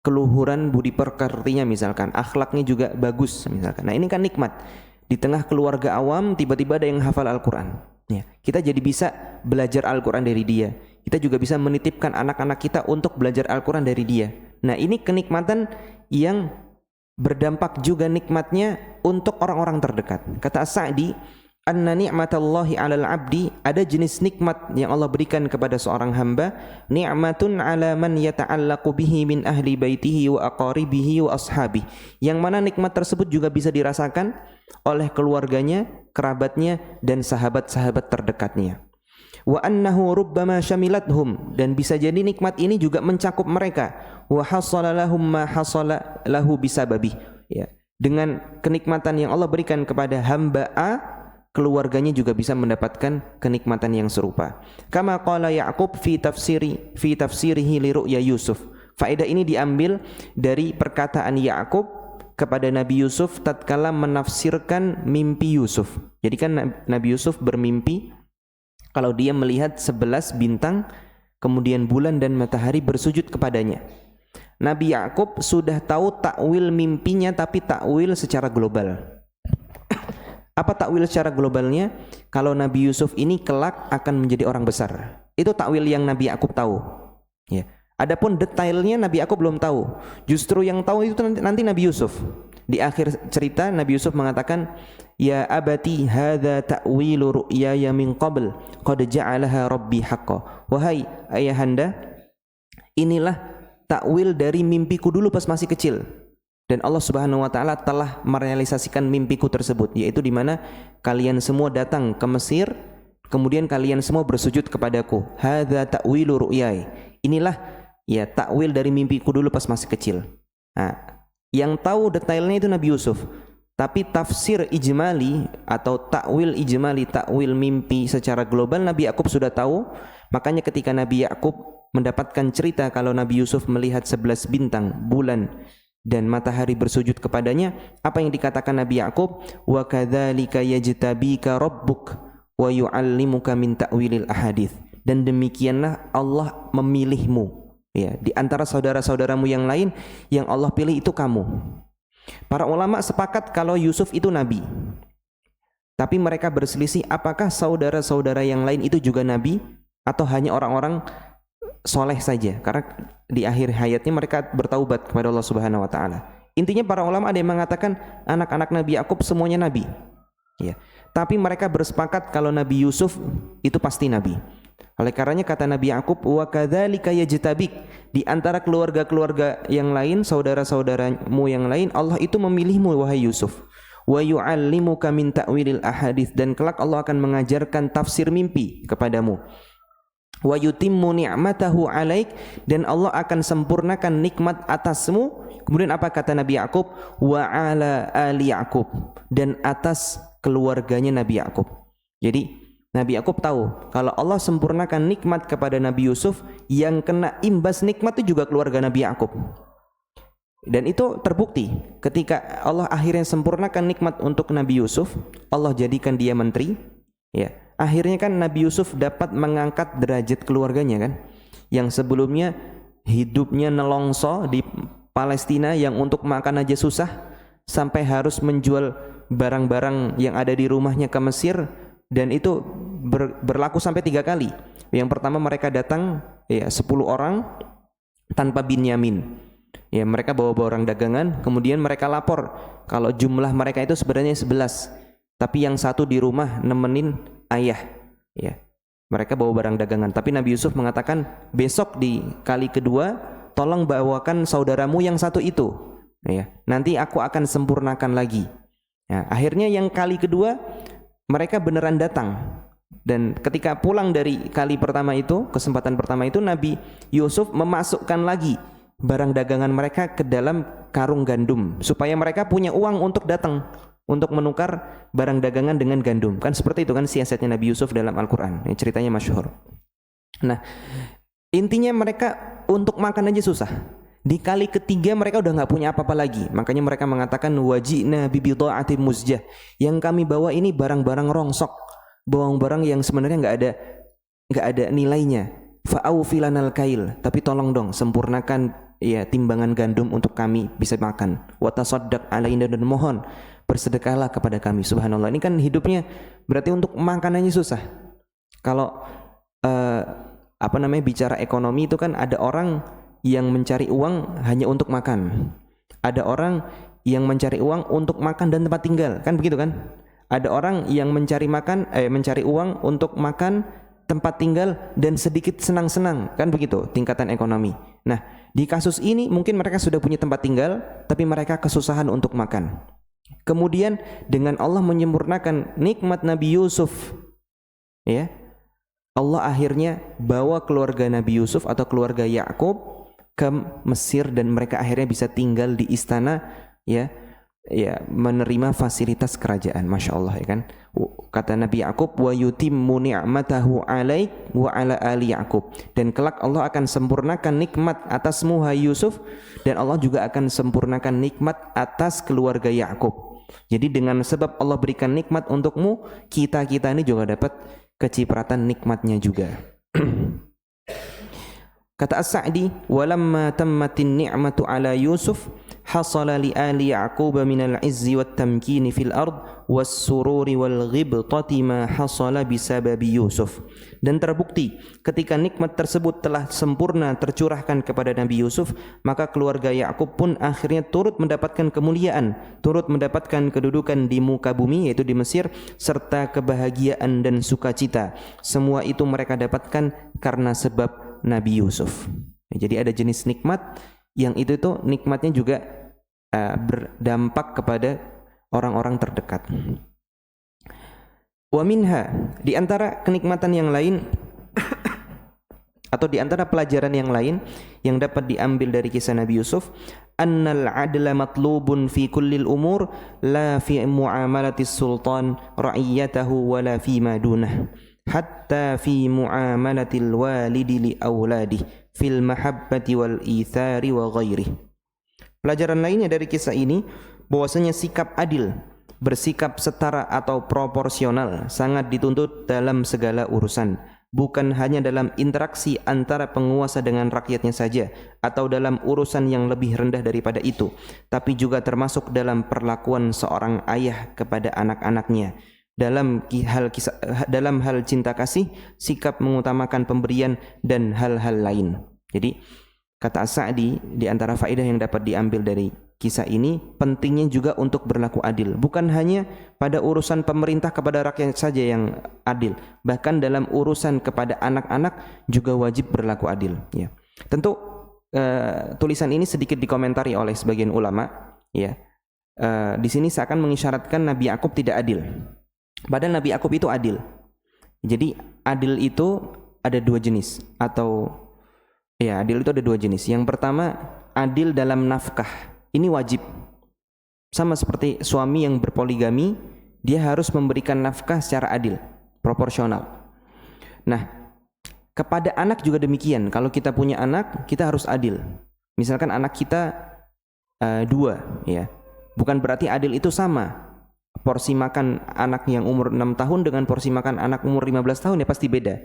[SPEAKER 1] keluhuran budi pekertinya misalkan, akhlaknya juga bagus misalkan. Nah, ini kan nikmat. Di tengah keluarga awam tiba-tiba ada yang hafal Al-Quran. Ya, kita jadi bisa belajar Al-Quran dari dia. Kita juga bisa menitipkan anak-anak kita untuk belajar Al-Quran dari dia. Nah, ini kenikmatan yang berdampak juga nikmatnya untuk orang-orang terdekat. Kata As-Sa'di, anna ni'matallahi 'alal 'abdi, ada jenis nikmat yang Allah berikan kepada seorang hamba, ni'matun 'ala man yata'allaqu bihi min ahli baitihi wa aqaribihi wa ashabihi, yang mana nikmat tersebut juga bisa dirasakan oleh keluarganya, kerabatnya, dan sahabat-sahabat terdekatnya. Wa annahu rubbama syamilathum, dan bisa jadi nikmat ini juga mencakup mereka. Wa hasala lahum ma hasala lahu bisababi, ya, dengan kenikmatan yang Allah berikan kepada hamba A, keluarganya juga bisa mendapatkan kenikmatan yang serupa. Kama qala Ya'qub fi tafsirihi li ru'ya Yusuf. Faedah ini diambil dari perkataan Ya'qub kepada Nabi Yusuf tatkala menafsirkan mimpi Yusuf. Jadi kan Nabi Yusuf bermimpi kalau dia melihat 11 bintang, kemudian bulan dan matahari bersujud kepadanya. Nabi Ya'qub sudah tahu takwil mimpinya, tapi takwil secara global. Apa takwil secara globalnya? Kalau Nabi Yusuf ini kelak akan menjadi orang besar. Itu takwil yang Nabi Ya'qub tahu. Ya. Adapun detailnya Nabi Ya'qub belum tahu. Justru yang tahu itu nanti Nabi Yusuf. Di akhir cerita Nabi Yusuf mengatakan, "Ya abati hadza ta'wilu ru'yaya min qabl qad ja'alaha rabbi haqqan." Wahai ayahanda, inilah takwil dari mimpiku dulu pas masih kecil. Dan Allah Subhanahu wa taala telah merealisasikan mimpiku tersebut, yaitu di mana kalian semua datang ke Mesir, kemudian kalian semua bersujud kepadaku. Hadza ta'wilu ru'yai. Inilah ya takwil dari mimpiku dulu pas masih kecil. Nah, yang tahu detailnya itu Nabi Yusuf. Tapi tafsir ijmali atau takwil ijmali, takwil mimpi secara global Nabi Ya'qub sudah tahu. Makanya ketika Nabi Ya'qub mendapatkan cerita kalau Nabi Yusuf melihat 11 bintang, bulan dan matahari bersujud kepadanya, apa yang dikatakan Nabi Ya'qub? Wa kadzalika yajtabika rabbuk wa yu'allimuka min ta'wilil ahadits. Dan demikianlah Allah memilihmu, ya, di antara saudara-saudaramu yang lain, yang Allah pilih itu kamu. Para ulama sepakat kalau Yusuf itu nabi. Tapi mereka berselisih apakah saudara-saudara yang lain itu juga nabi atau hanya orang-orang soleh saja, karena di akhir hayatnya mereka bertaubat kepada Allah Subhanahu wa taala. Intinya para ulama ada yang mengatakan anak-anak Nabi Ya'qub semuanya nabi. Ya. Tapi mereka bersepakat kalau Nabi Yusuf itu pasti nabi. Oleh karenanya kata Nabi Ya'qub, wa kadzalika yajtabik, di antara keluarga-keluarga yang lain, saudara-saudaramu yang lain, Allah itu memilihmu wahai Yusuf. Wa yu'allimuka min ta'wilil ahadits, dan kelak Allah akan mengajarkan tafsir mimpi kepadamu. Wa yutimmu ni'matahu 'alaik, dan Allah akan sempurnakan nikmat atasmu. Kemudian apa kata Nabi Ya'qub? Wa 'ala ali Ya'qub, dan atas keluarganya Nabi Ya'qub. Jadi Nabi Ya'qub tahu kalau Allah sempurnakan nikmat kepada Nabi Yusuf, yang kena imbas nikmat itu juga keluarga Nabi Ya'qub. Dan itu terbukti ketika Allah akhirnya sempurnakan nikmat untuk Nabi Yusuf, Allah jadikan dia menteri, ya. Akhirnya kan Nabi Yusuf dapat mengangkat derajat keluarganya kan, yang sebelumnya hidupnya nelongso di Palestina, yang untuk makan aja susah, sampai harus menjual barang-barang yang ada di rumahnya ke Mesir. Dan itu berlaku sampai 3 kali. Yang pertama mereka datang ya 10 orang, tanpa Binyamin. Ya, mereka bawa barang dagangan, kemudian mereka lapor kalau jumlah mereka itu sebenarnya 11, tapi yang satu di rumah nemenin ayah. Ya, mereka bawa barang dagangan, tapi Nabi Yusuf mengatakan, besok di kali kedua tolong bawakan saudaramu yang satu itu. Ya, nanti aku akan sempurnakan lagi. Ya, akhirnya yang kali kedua mereka beneran datang. Dan ketika pulang dari kali pertama itu, kesempatan pertama itu, Nabi Yusuf memasukkan lagi barang dagangan mereka ke dalam karung gandum supaya mereka punya uang untuk datang untuk menukar barang dagangan dengan gandum. Kan seperti itu kan siasatnya Nabi Yusuf dalam Al-Quran. Ini ceritanya masyhur. Nah, intinya mereka untuk makan aja susah. Di kali ketiga mereka udah nggak punya apa-apa lagi. Makanya mereka mengatakan wajina bibidha'atin muzjah. Yang kami bawa ini barang-barang rongsok, barang-barang yang sebenarnya nggak ada nilainya. Fa'aufilanal kail, tapi tolong dong sempurnakan ya timbangan gandum untuk kami bisa makan. Wa tasaddaq alaina, dan mohon bersedekahlah kepada kami. Subhanallah, ini kan hidupnya berarti untuk makanannya susah. Kalau bicara ekonomi itu kan ada orang yang mencari uang hanya untuk makan. Ada orang yang mencari uang untuk makan dan tempat tinggal, kan begitu kan? Ada orang yang mencari uang untuk makan, tempat tinggal, dan sedikit senang-senang, kan begitu tingkatan ekonomi. Nah, di kasus ini mungkin mereka sudah punya tempat tinggal, tapi mereka kesusahan untuk makan. Kemudian dengan Allah menyempurnakan nikmat Nabi Yusuf, ya, Allah akhirnya bawa keluarga Nabi Yusuf atau keluarga Yakub ke Mesir, dan mereka akhirnya bisa tinggal di istana, ya, menerima fasilitas kerajaan. Masya Allah, ya kan? Kata Nabi Yakub, wa yutimmu ni'matahu 'alaik wa 'ala ali Yakub, dan kelak Allah akan sempurnakan nikmat atasmu hai Yusuf, dan Allah juga akan sempurnakan nikmat atas keluarga Yakub. Jadi dengan sebab Allah berikan nikmat untukmu, kita ini juga dapat kecipratan nikmatnya juga. Kata As-Sa'di, walamma tammatin ni'matu 'ala Yusuf hasala li ali Ya'qub minal 'izzi wat tamkini fil ard was sururi wal ghibtati ma hasala bisababi Yusuf. Dan terbukti ketika nikmat tersebut telah sempurna tercurahkan kepada Nabi Yusuf, maka keluarga Ya'qub pun akhirnya turut mendapatkan kemuliaan, turut mendapatkan kedudukan di muka bumi, yaitu di Mesir, serta kebahagiaan dan sukacita. Semua itu mereka dapatkan karena sebab Nabi Yusuf. Jadi ada jenis nikmat yang itu nikmatnya juga berdampak kepada orang-orang terdekat. Wa minha, di antara kenikmatan yang lain atau di antara pelajaran yang lain yang dapat diambil dari kisah Nabi Yusuf, annal adla matlubun fi kullil umur la fi muamalatis sultan ra'iyatahu wala fi ma dunah, hatta fi muamalatil walidi li auladi fil mahabbati wal ithari wa ghairi. Pelajaran lainnya dari kisah ini bahwasanya sikap adil, bersikap setara atau proporsional sangat dituntut dalam segala urusan, bukan hanya dalam interaksi antara penguasa dengan rakyatnya saja atau dalam urusan yang lebih rendah daripada itu, tapi juga termasuk dalam perlakuan seorang ayah kepada anak-anaknya. Dalam hal cinta kasih, sikap mengutamakan pemberian, dan hal-hal lain. Jadi kata As-Sa'di, di antara faedah yang dapat diambil dari kisah ini, pentingnya juga untuk berlaku adil. Bukan hanya pada urusan pemerintah kepada rakyat saja yang adil, bahkan dalam urusan kepada anak-anak juga wajib berlaku adil. Ya. Tentu tulisan ini sedikit dikomentari oleh sebagian ulama. Ya. Di sini seakan mengisyaratkan Nabi Yakub tidak adil. Padahal Nabi Yakub itu adil. Jadi adil itu ada dua jenis, atau adil itu ada dua jenis. Yang pertama, adil dalam nafkah. Ini wajib. Sama seperti suami yang berpoligami, dia harus memberikan nafkah secara adil, proporsional. Nah, kepada anak juga demikian. Kalau kita punya anak, kita harus adil. Misalkan anak kita 2, ya. Bukan berarti adil itu sama. Porsi makan anak yang umur 6 tahun dengan porsi makan anak umur 15 tahun ya pasti beda.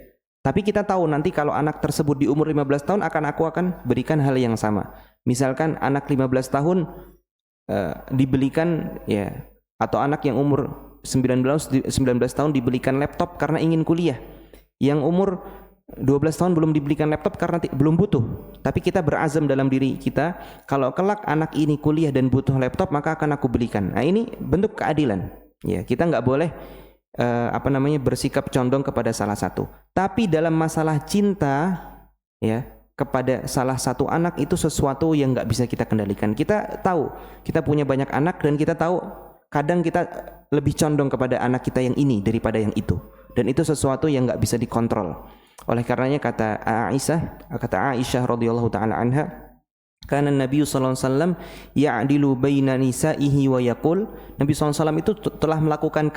[SPEAKER 1] Tapi kita tahu nanti kalau anak tersebut di umur 15 tahun aku akan berikan hal yang sama. Misalkan anak 15 tahun dibelikan atau anak yang umur 19 tahun dibelikan laptop karena ingin kuliah. Yang umur 12 tahun belum dibelikan laptop karena belum butuh. Tapi kita berazam dalam diri kita, kalau kelak anak ini kuliah dan butuh laptop, maka akan aku belikan. Nah, ini bentuk keadilan. Ya, kita nggak boleh bersikap condong kepada salah satu. Tapi dalam masalah cinta, ya, kepada salah satu anak itu sesuatu yang nggak bisa kita kendalikan. Kita tahu kita punya banyak anak dan kita tahu kadang kita lebih condong kepada anak kita yang ini daripada yang itu. Dan itu sesuatu yang nggak bisa dikontrol. Oleh karenanya kata Aisyah radhiyallahu taala anha, karena Nabi sallallahu alaihi wasallam ya'dilu baina nisa'ihi wa yaqul, Nabi sallallahu alaihi wasallam itu telah melakukan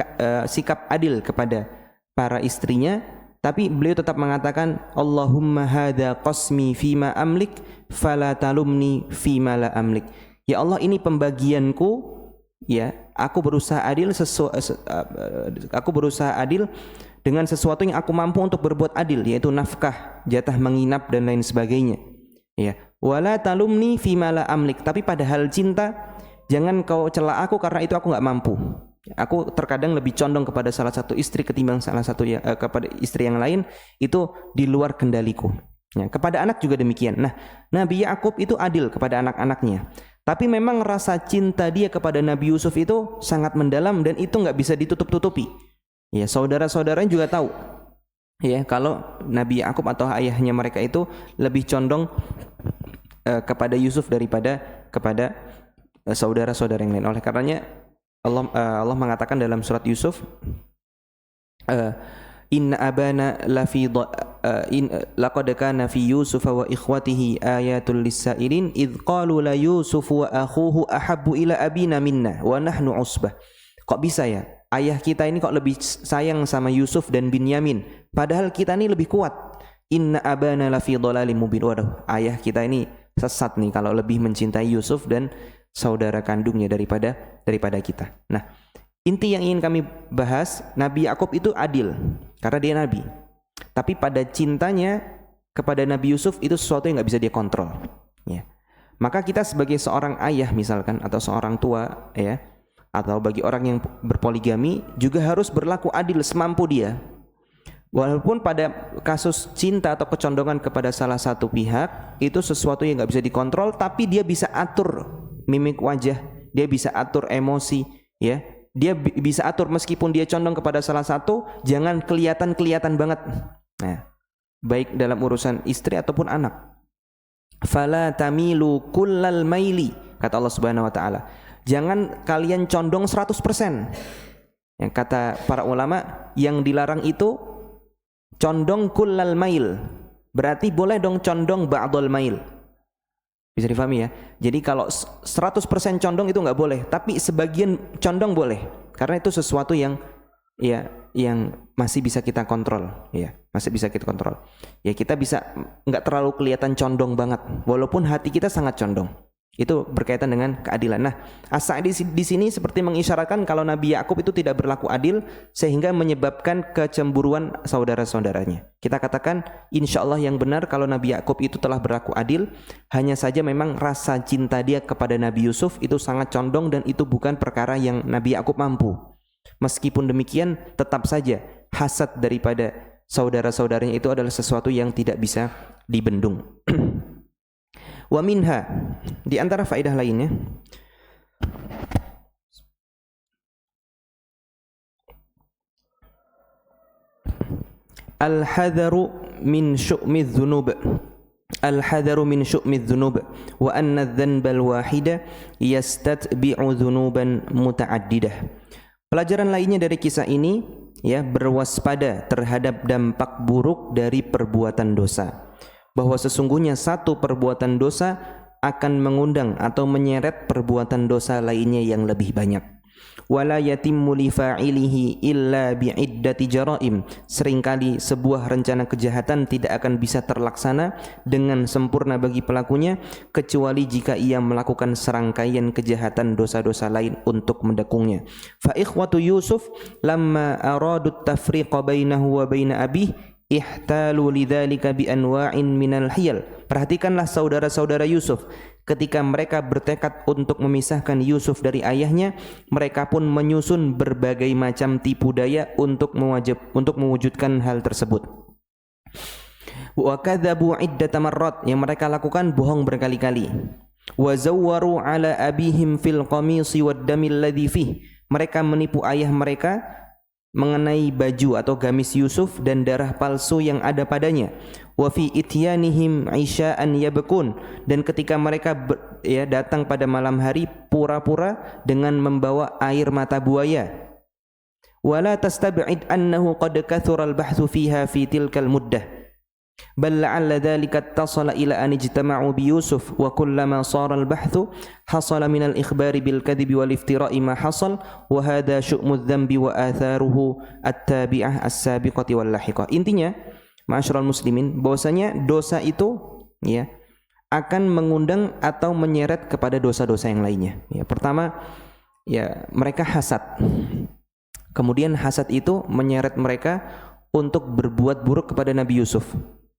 [SPEAKER 1] sikap adil kepada para istrinya, tapi beliau tetap mengatakan, Allahumma hadza qasmi fima amlik fala talumni fima la amlik. Ya Allah, ini pembagianku, ya, aku berusaha adil dengan sesuatu yang aku mampu untuk berbuat adil, yaitu nafkah, jatah menginap dan lain sebagainya. Ya, wala talumni fima la amlik. Tapi pada hal cinta, jangan kau cela aku karena itu aku nggak mampu. Aku terkadang lebih condong kepada salah satu istri ketimbang kepada istri yang lain, itu di luar kendaliku. Ya, kepada anak juga demikian. Nah, Nabi Yakub itu adil kepada anak-anaknya. Tapi memang rasa cinta dia kepada Nabi Yusuf itu sangat mendalam dan itu nggak bisa ditutup-tutupi. Ya, saudara-saudaranya juga tahu. Ya, kalau Nabi Yakub atau ayahnya mereka itu lebih condong kepada Yusuf daripada kepada saudara-saudara yang lain. Oleh karenanya Allah mengatakan dalam surat Yusuf, Inna abana laqad kana fi Yusuf wa ikhwatihi ayatul lis-sa'ilin idh qalu la Yusuf wa akhuhu ahabbu ila abina minna wa nahnu usbah. Kok bisa ya? Ayah kita ini kok lebih sayang sama Yusuf dan Binyamin, padahal kita ini lebih kuat. Inna abana lafi dhalalim mubin. Waduh, ayah kita ini sesat nih kalau lebih mencintai Yusuf dan saudara kandungnya daripada kita. Nah, inti yang ingin kami bahas, Nabi Yakub itu adil karena dia nabi. Tapi pada cintanya kepada Nabi Yusuf itu sesuatu yang nggak bisa dia kontrol. Ya. Maka kita sebagai seorang ayah misalkan atau seorang tua, ya, atau bagi orang yang berpoligami juga harus berlaku adil semampu dia. Walaupun pada kasus cinta atau kecondongan kepada salah satu pihak itu sesuatu yang nggak bisa dikontrol, tapi dia bisa atur mimik wajah, dia bisa atur emosi, ya, dia bisa atur meskipun dia condong kepada salah satu, jangan kelihatan banget. Nah, baik dalam urusan istri ataupun anak. Fala tamilu kullal maili, kata Allah Subhanahu wa taala. Jangan kalian condong 100%. Yang kata para ulama, yang dilarang itu condong kullal mail. Berarti boleh dong condong ba'dul mail. Bisa difahami ya? Jadi kalau 100% condong itu nggak boleh, tapi sebagian condong boleh. Karena itu sesuatu yang masih bisa kita kontrol, ya, masih bisa kita kontrol. Ya, kita bisa nggak terlalu kelihatan condong banget, walaupun hati kita sangat condong. Itu berkaitan dengan keadilan. Nah, As-Sa'di di sini seperti mengisyaratkan kalau Nabi Yakub itu tidak berlaku adil sehingga menyebabkan kecemburuan saudara-saudaranya. Kita katakan insyaallah yang benar kalau Nabi Yakub itu telah berlaku adil, hanya saja memang rasa cinta dia kepada Nabi Yusuf itu sangat condong dan itu bukan perkara yang Nabi Yakub mampu. Meskipun demikian, tetap saja hasad daripada saudara-saudaranya itu adalah sesuatu yang tidak bisa dibendung. Wa minha, di antara faedah lainnya, al-hadharu min syu'midz dzunub. Al-hadharu min syu'midz dzunub wa anna adz-dzanba al-wahida yastatbi'u dzunuban muta'addidah. Pelajaran lainnya dari kisah ini, ya, berwaspada terhadap dampak buruk dari perbuatan dosa. Bahwa sesungguhnya satu perbuatan dosa akan mengundang atau menyeret perbuatan dosa lainnya yang lebih banyak. Wala yatimmu li fa'ilihi illa bi'iddati jaraim. Seringkali sebuah rencana kejahatan tidak akan bisa terlaksana dengan sempurna bagi pelakunya kecuali jika ia melakukan serangkaian kejahatan dosa-dosa lain untuk mendukungnya. Fa ikhwatu Yusuf lamma aradu at-tafriqa bainahu wa baina abih ihtalu lidzalika bi anwa'in minal hiyal. Perhatikanlah saudara-saudara Yusuf, ketika mereka bertekad untuk memisahkan Yusuf dari ayahnya, mereka pun menyusun berbagai macam tipu daya untuk mewujudkan hal tersebut. Wa kadzabu iddata marrat, yang mereka lakukan bohong berkali-kali. Wa zawwaru ala abihim fil qamisi wad damil ladzi fih, mereka menipu ayah mereka mengenai baju atau gamis Yusuf dan darah palsu yang ada padanya. Wa fi ityanihim isya'an yabkun, dan ketika mereka datang pada malam hari pura-pura dengan membawa air mata buaya. Wala tastab'id annahu qad kathura al-bahthu fiha fi tilkal muddah bal la'alla dhalika ittasala ila an ijtama'u bi Yusuf wa kullama sara al-bahthu hasala min al-ikhbari bil kadhibi wal iftira'i ma hasal wa hadha syu'mu adh-dhanbi wa atharuhu at-tabi'ah as-sabiqati wal lahiqah. Intinya, ma'asyiral muslimin, bahwasanya dosa itu ya akan mengundang atau menyeret kepada dosa-dosa yang lainnya. Ya, pertama, ya mereka hasad. Kemudian hasad itu menyeret mereka untuk berbuat buruk kepada Nabi Yusuf.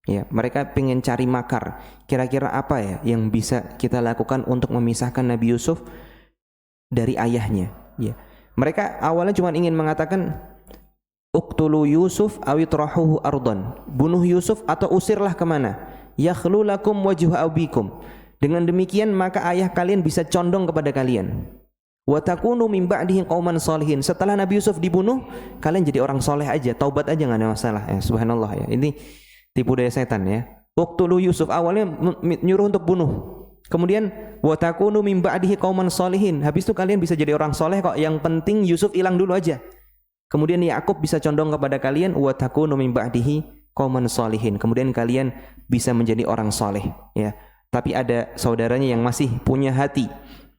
[SPEAKER 1] Ya, mereka pengen cari makar. Kira-kira apa ya yang bisa kita lakukan untuk memisahkan Nabi Yusuf dari ayahnya? Ya. Mereka awalnya cuma ingin mengatakan uqtulu Yusuf awitrahuhu ardan. Bunuh Yusuf atau usirlah kemana? Yakhlu lakum wajhu abikum. Dengan demikian maka ayah kalian bisa condong kepada kalian. Wa takunu min ba'dihi qauman shalihin. Setelah Nabi Yusuf dibunuh, kalian jadi orang soleh aja, taubat aja, enggak ada masalah. Ya, subhanallah ya. Ini tipu daya setan ya. Uqtulu Yusuf, awalnya nyuruh untuk bunuh. Kemudian wa takunu min ba'dihi qauman shalihin. Habis itu kalian bisa jadi orang soleh kok. Yang penting Yusuf hilang dulu aja. Kemudian Yakub bisa condong kepada kalian, wa takunu min ba'dihi qauman shalihin. Kemudian kalian bisa menjadi orang soleh ya. Tapi ada saudaranya yang masih punya hati.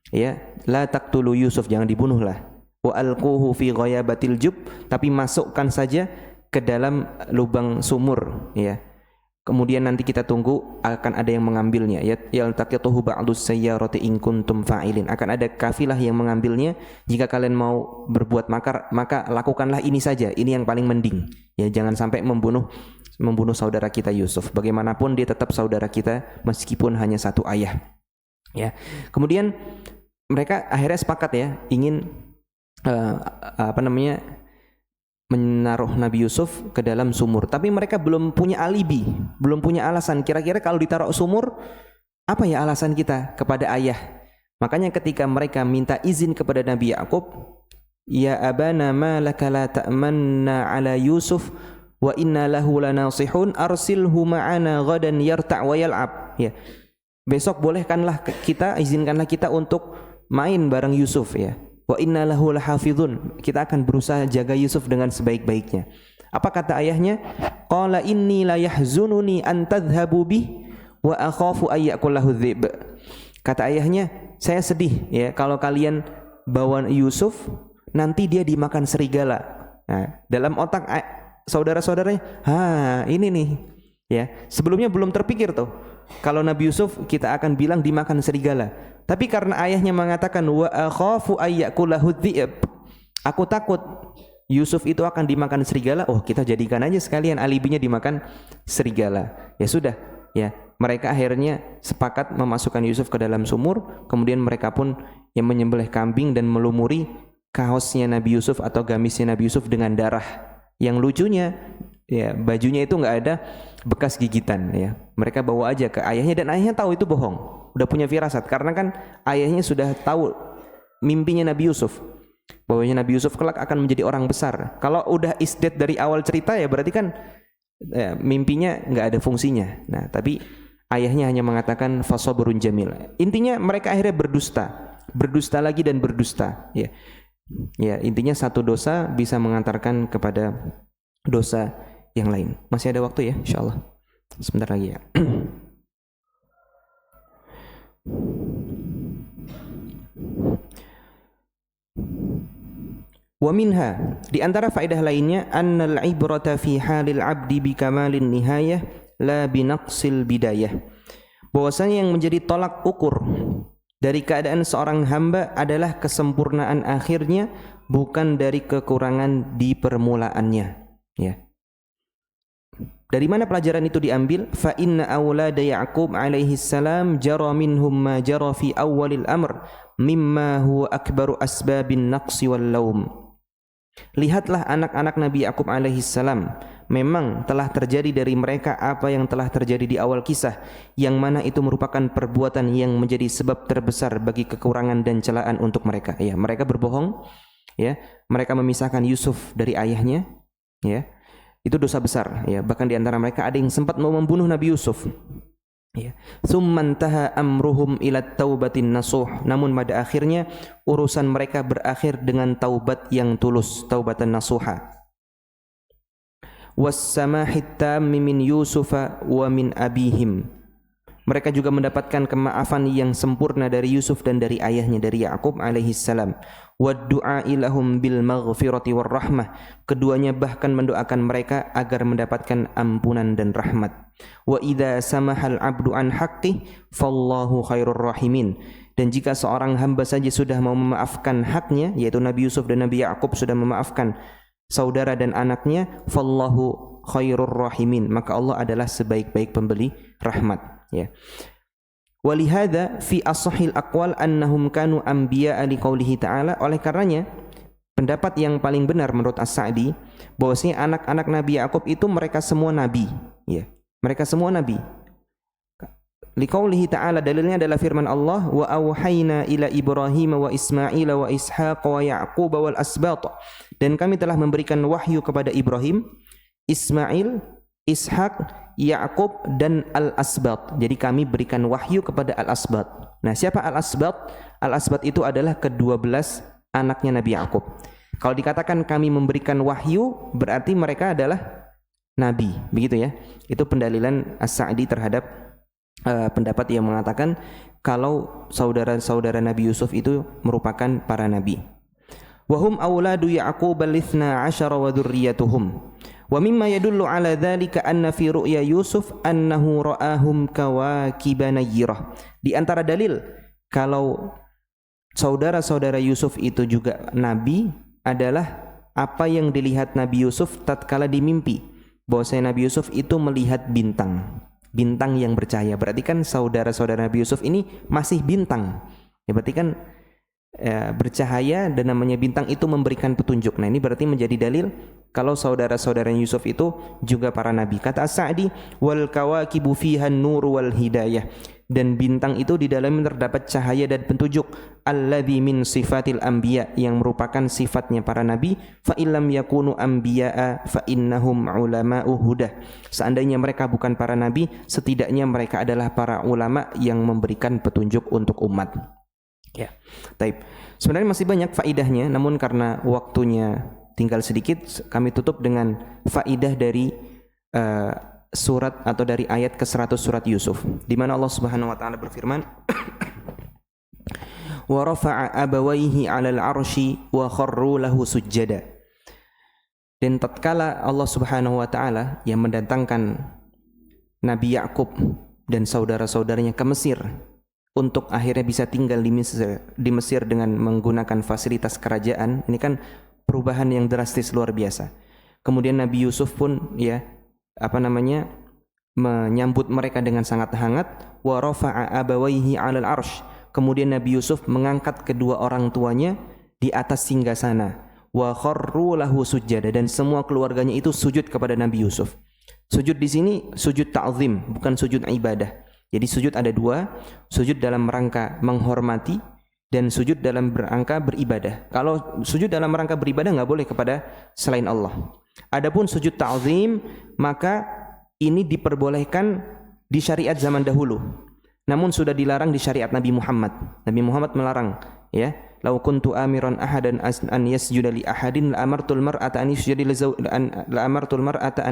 [SPEAKER 1] Ya, la taqtulu Yusuf, jangan dibunuhlah. Wa alquhu fi ghayabatil jub, tapi masukkan saja ke dalam lubang sumur ya. Kemudian nanti kita tunggu akan ada yang mengambilnya ya. Yaltaqituhu ba'dus sayyarati in kuntum fa'ilin. Akan ada kafilah yang mengambilnya. Jika kalian mau berbuat makar, maka lakukanlah ini saja. Ini yang paling mending. Ya, jangan sampai membunuh saudara kita Yusuf. Bagaimanapun dia tetap saudara kita meskipun hanya satu ayah. Ya. Kemudian mereka akhirnya sepakat ya, ingin menaruh Nabi Yusuf ke dalam sumur. Tapi mereka belum punya alibi, belum punya alasan. Kira-kira kalau ditaruh sumur, apa ya alasan kita kepada ayah? Makanya ketika mereka minta izin kepada Nabi Yakub, ya abana ma laka la ta'manna ala Yusuf wa inna lahu lanasihun arsilhu ma'ana ghadan yarta' wa yal'ab. Ya. Besok bolehkanlah kita, izinkanlah kita untuk main bareng Yusuf ya. Wa inna lahu lahafizun. Kita akan berusaha jaga Yusuf dengan sebaik-baiknya. Apa kata ayahnya? Qala inni la yahzununi an tadhhabu bih wa akhafu ay yakulahu dhib. Kata ayahnya, saya sedih ya kalau kalian bawa Yusuf nanti dia dimakan serigala. Nah, dalam otak saudara-saudaranya, ini nih ya. Sebelumnya belum terpikir tuh. Kalau Nabi Yusuf kita akan bilang dimakan serigala. Tapi karena ayahnya mengatakan wa akhafu ay yakulahu dhib, aku takut Yusuf itu akan dimakan serigala. Oh, kita jadikan aja sekalian alibinya dimakan serigala. Ya sudah, ya. Mereka akhirnya sepakat memasukkan Yusuf ke dalam sumur. Kemudian mereka pun yang menyembelih kambing dan melumuri kaosnya Nabi Yusuf atau gamisnya Nabi Yusuf dengan darah. Yang lucunya, ya bajunya itu nggak ada bekas gigitan. Ya, mereka bawa aja ke ayahnya dan ayahnya tahu itu bohong. Udah punya firasat karena kan ayahnya sudah tahu mimpinya Nabi Yusuf. Bahwanya Nabi Yusuf kelak akan menjadi orang besar. Kalau udah isdet dari awal cerita ya berarti kan mimpinya nggak ada fungsinya. Nah, tapi ayahnya hanya mengatakan fasabrun jamil. Intinya mereka akhirnya berdusta lagi dan berdusta. Ya, ya intinya satu dosa bisa mengantarkan kepada dosa yang lain. Masih ada waktu ya, insyaallah. Sebentar lagi ya. Wa minha, di antara faedah lainnya, annal ibrata fi halil abdi bi kamalin nihayah la bi naqsil bidayah. Bahwasanya yang menjadi tolak ukur dari keadaan seorang hamba adalah kesempurnaan akhirnya, bukan dari kekurangan di permulaannya. Ya. Dari mana pelajaran itu diambil? Fa inna awlada Ya'qub alaihi salam jara minhum ma jara fi awwalil amr mimma huwa akbaru asbabin naqsi wal laum. Lihatlah anak-anak Nabi Ya'qub alaihi salam, memang telah terjadi dari mereka apa yang telah terjadi di awal kisah, yang mana itu merupakan perbuatan yang menjadi sebab terbesar bagi kekurangan dan celaan untuk mereka. Ya, mereka berbohong, ya, mereka memisahkan Yusuf dari ayahnya, ya. Itu dosa besar, ya. Bahkan di antara mereka ada yang sempat mau membunuh Nabi Yusuf. Ya. Tsummantaha amruhum ila taubatin nasuh. Namun pada akhirnya urusan mereka berakhir dengan taubat yang tulus, taubatan nasuha. Was-samahit tammi min Yusufa wa min abihim. Mereka juga mendapatkan kemaafan yang sempurna dari Yusuf dan dari ayahnya, dari Yaqub alaihi salam. Wad-du'a ilahum bil maghfirati war rahmah. Keduanya bahkan mendoakan mereka agar mendapatkan ampunan dan rahmat. Wa idza samahal 'abdu an haqqi fallahu khairur rahimin. Dan jika seorang hamba saja sudah mau memaafkan haknya, yaitu Nabi Yusuf dan Nabi Yaqub sudah memaafkan saudara dan anaknya, fallahu khairur rahimin, maka Allah adalah sebaik-baik pemberi rahmat, ya. Walihada fi ashahil aqwal annahum kanu anbiya'a liqaulihi ta'ala. Oleh karenanya pendapat yang paling benar menurut As-Sa'di bahwasanya anak-anak Nabi Yaqub itu mereka semua nabi, ya. Mereka semua nabi. Liqaulihi ta'ala, dalilnya adalah firman Allah, wa auhayna ila Ibrahim wa Ismail wa Ishaq wa Ya'qub wal asbat. Dan kami telah memberikan wahyu kepada Ibrahim, Ismail, Ishaq, Ya'qub dan al-asbat. Jadi kami berikan wahyu kepada al-asbat. Nah, siapa al-asbat? Al-asbat itu adalah ke-12 anaknya Nabi Ya'qub. Kalau dikatakan kami memberikan wahyu, berarti mereka adalah nabi, begitu ya. Itu pendalilan As-Sa'di terhadap pendapat yang mengatakan kalau saudara-saudara Nabi Yusuf itu merupakan para nabi. Wahum auladu Ya'qub al-ithna 'ashara wa dzurriyyatuhum. Wa mimma yadullu 'ala dzalika anna fi ru'ya Yusuf annahu ra'ahum kawakiban nayyirah. Di antara dalil kalau saudara-saudara Yusuf itu juga nabi adalah apa yang dilihat Nabi Yusuf tatkala di mimpi. Bahwasanya Nabi Yusuf itu melihat bintang yang bercahaya. Berarti kan saudara-saudara Nabi Yusuf ini masih bintang. Ya, berarti kan bercahaya dan namanya bintang itu memberikan petunjuk. Nah, ini berarti menjadi dalil kalau saudara-saudara Yusuf itu juga para nabi. Kata As-Sa'di, wal kawakibu fiha nur wal hidayah. Dan bintang itu di dalamnya terdapat cahaya dan petunjuk. Alladzi min sifatil anbiya, yang merupakan sifatnya para nabi. Fa illam yakunu anbiya'a fa innahum ulama'u hudah. Seandainya mereka bukan para nabi, setidaknya mereka adalah para ulama yang memberikan petunjuk untuk umat. Ya. Taib. Sebenarnya masih banyak faidahnya, namun karena waktunya tinggal sedikit, kami tutup dengan faidah dari surat atau dari ayat ke-100 surat Yusuf, di mana Allah Subhanahu wa taala berfirman, wa rafa'a abawayhi 'alal 'arsy wa kharru lahu sujjada. Dan tatkala Allah Subhanahu wa taala yang mendatangkan Nabi Yaqub dan saudara-saudaranya ke Mesir untuk akhirnya bisa tinggal di Mesir dengan menggunakan fasilitas kerajaan, ini kan perubahan yang drastis luar biasa. Kemudian Nabi Yusuf pun menyambut mereka dengan sangat hangat. Wa rafa'a abawayhi 'alal 'arsy. Kemudian Nabi Yusuf mengangkat kedua orang tuanya di atas singgasana. Wa kharru lahu sujjada, dan semua keluarganya itu sujud kepada Nabi Yusuf. Sujud di sini sujud ta'zim, bukan sujud ibadah. Jadi sujud ada dua, sujud dalam rangka menghormati dan sujud dalam rangka beribadah. Kalau sujud dalam rangka beribadah enggak boleh kepada selain Allah. Adapun sujud ta'zim, maka ini diperbolehkan di syariat zaman dahulu. Namun sudah dilarang di syariat Nabi Muhammad. Nabi Muhammad melarang, ya. Lau kuntu amiran ahadan an yasjuda li ahadin la amartul mar'ata an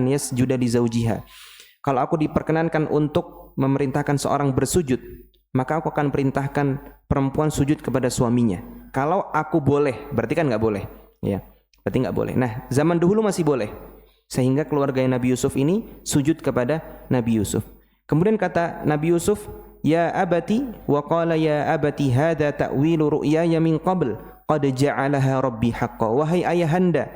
[SPEAKER 1] yasjuda li zawjiha. Kalau aku diperkenankan untuk memerintahkan seorang bersujud, maka aku akan perintahkan perempuan sujud kepada suaminya. Kalau aku boleh, berarti kan enggak boleh, ya. Berarti enggak boleh. Nah, zaman dahulu masih boleh. Sehingga keluarga Nabi Yusuf ini sujud kepada Nabi Yusuf. Kemudian kata Nabi Yusuf, ya abati, wa qala ya abati hadza ta'wilu ru'yaya min qabl qad ja'alaha rabbi haqqan. Wahai ayahanda,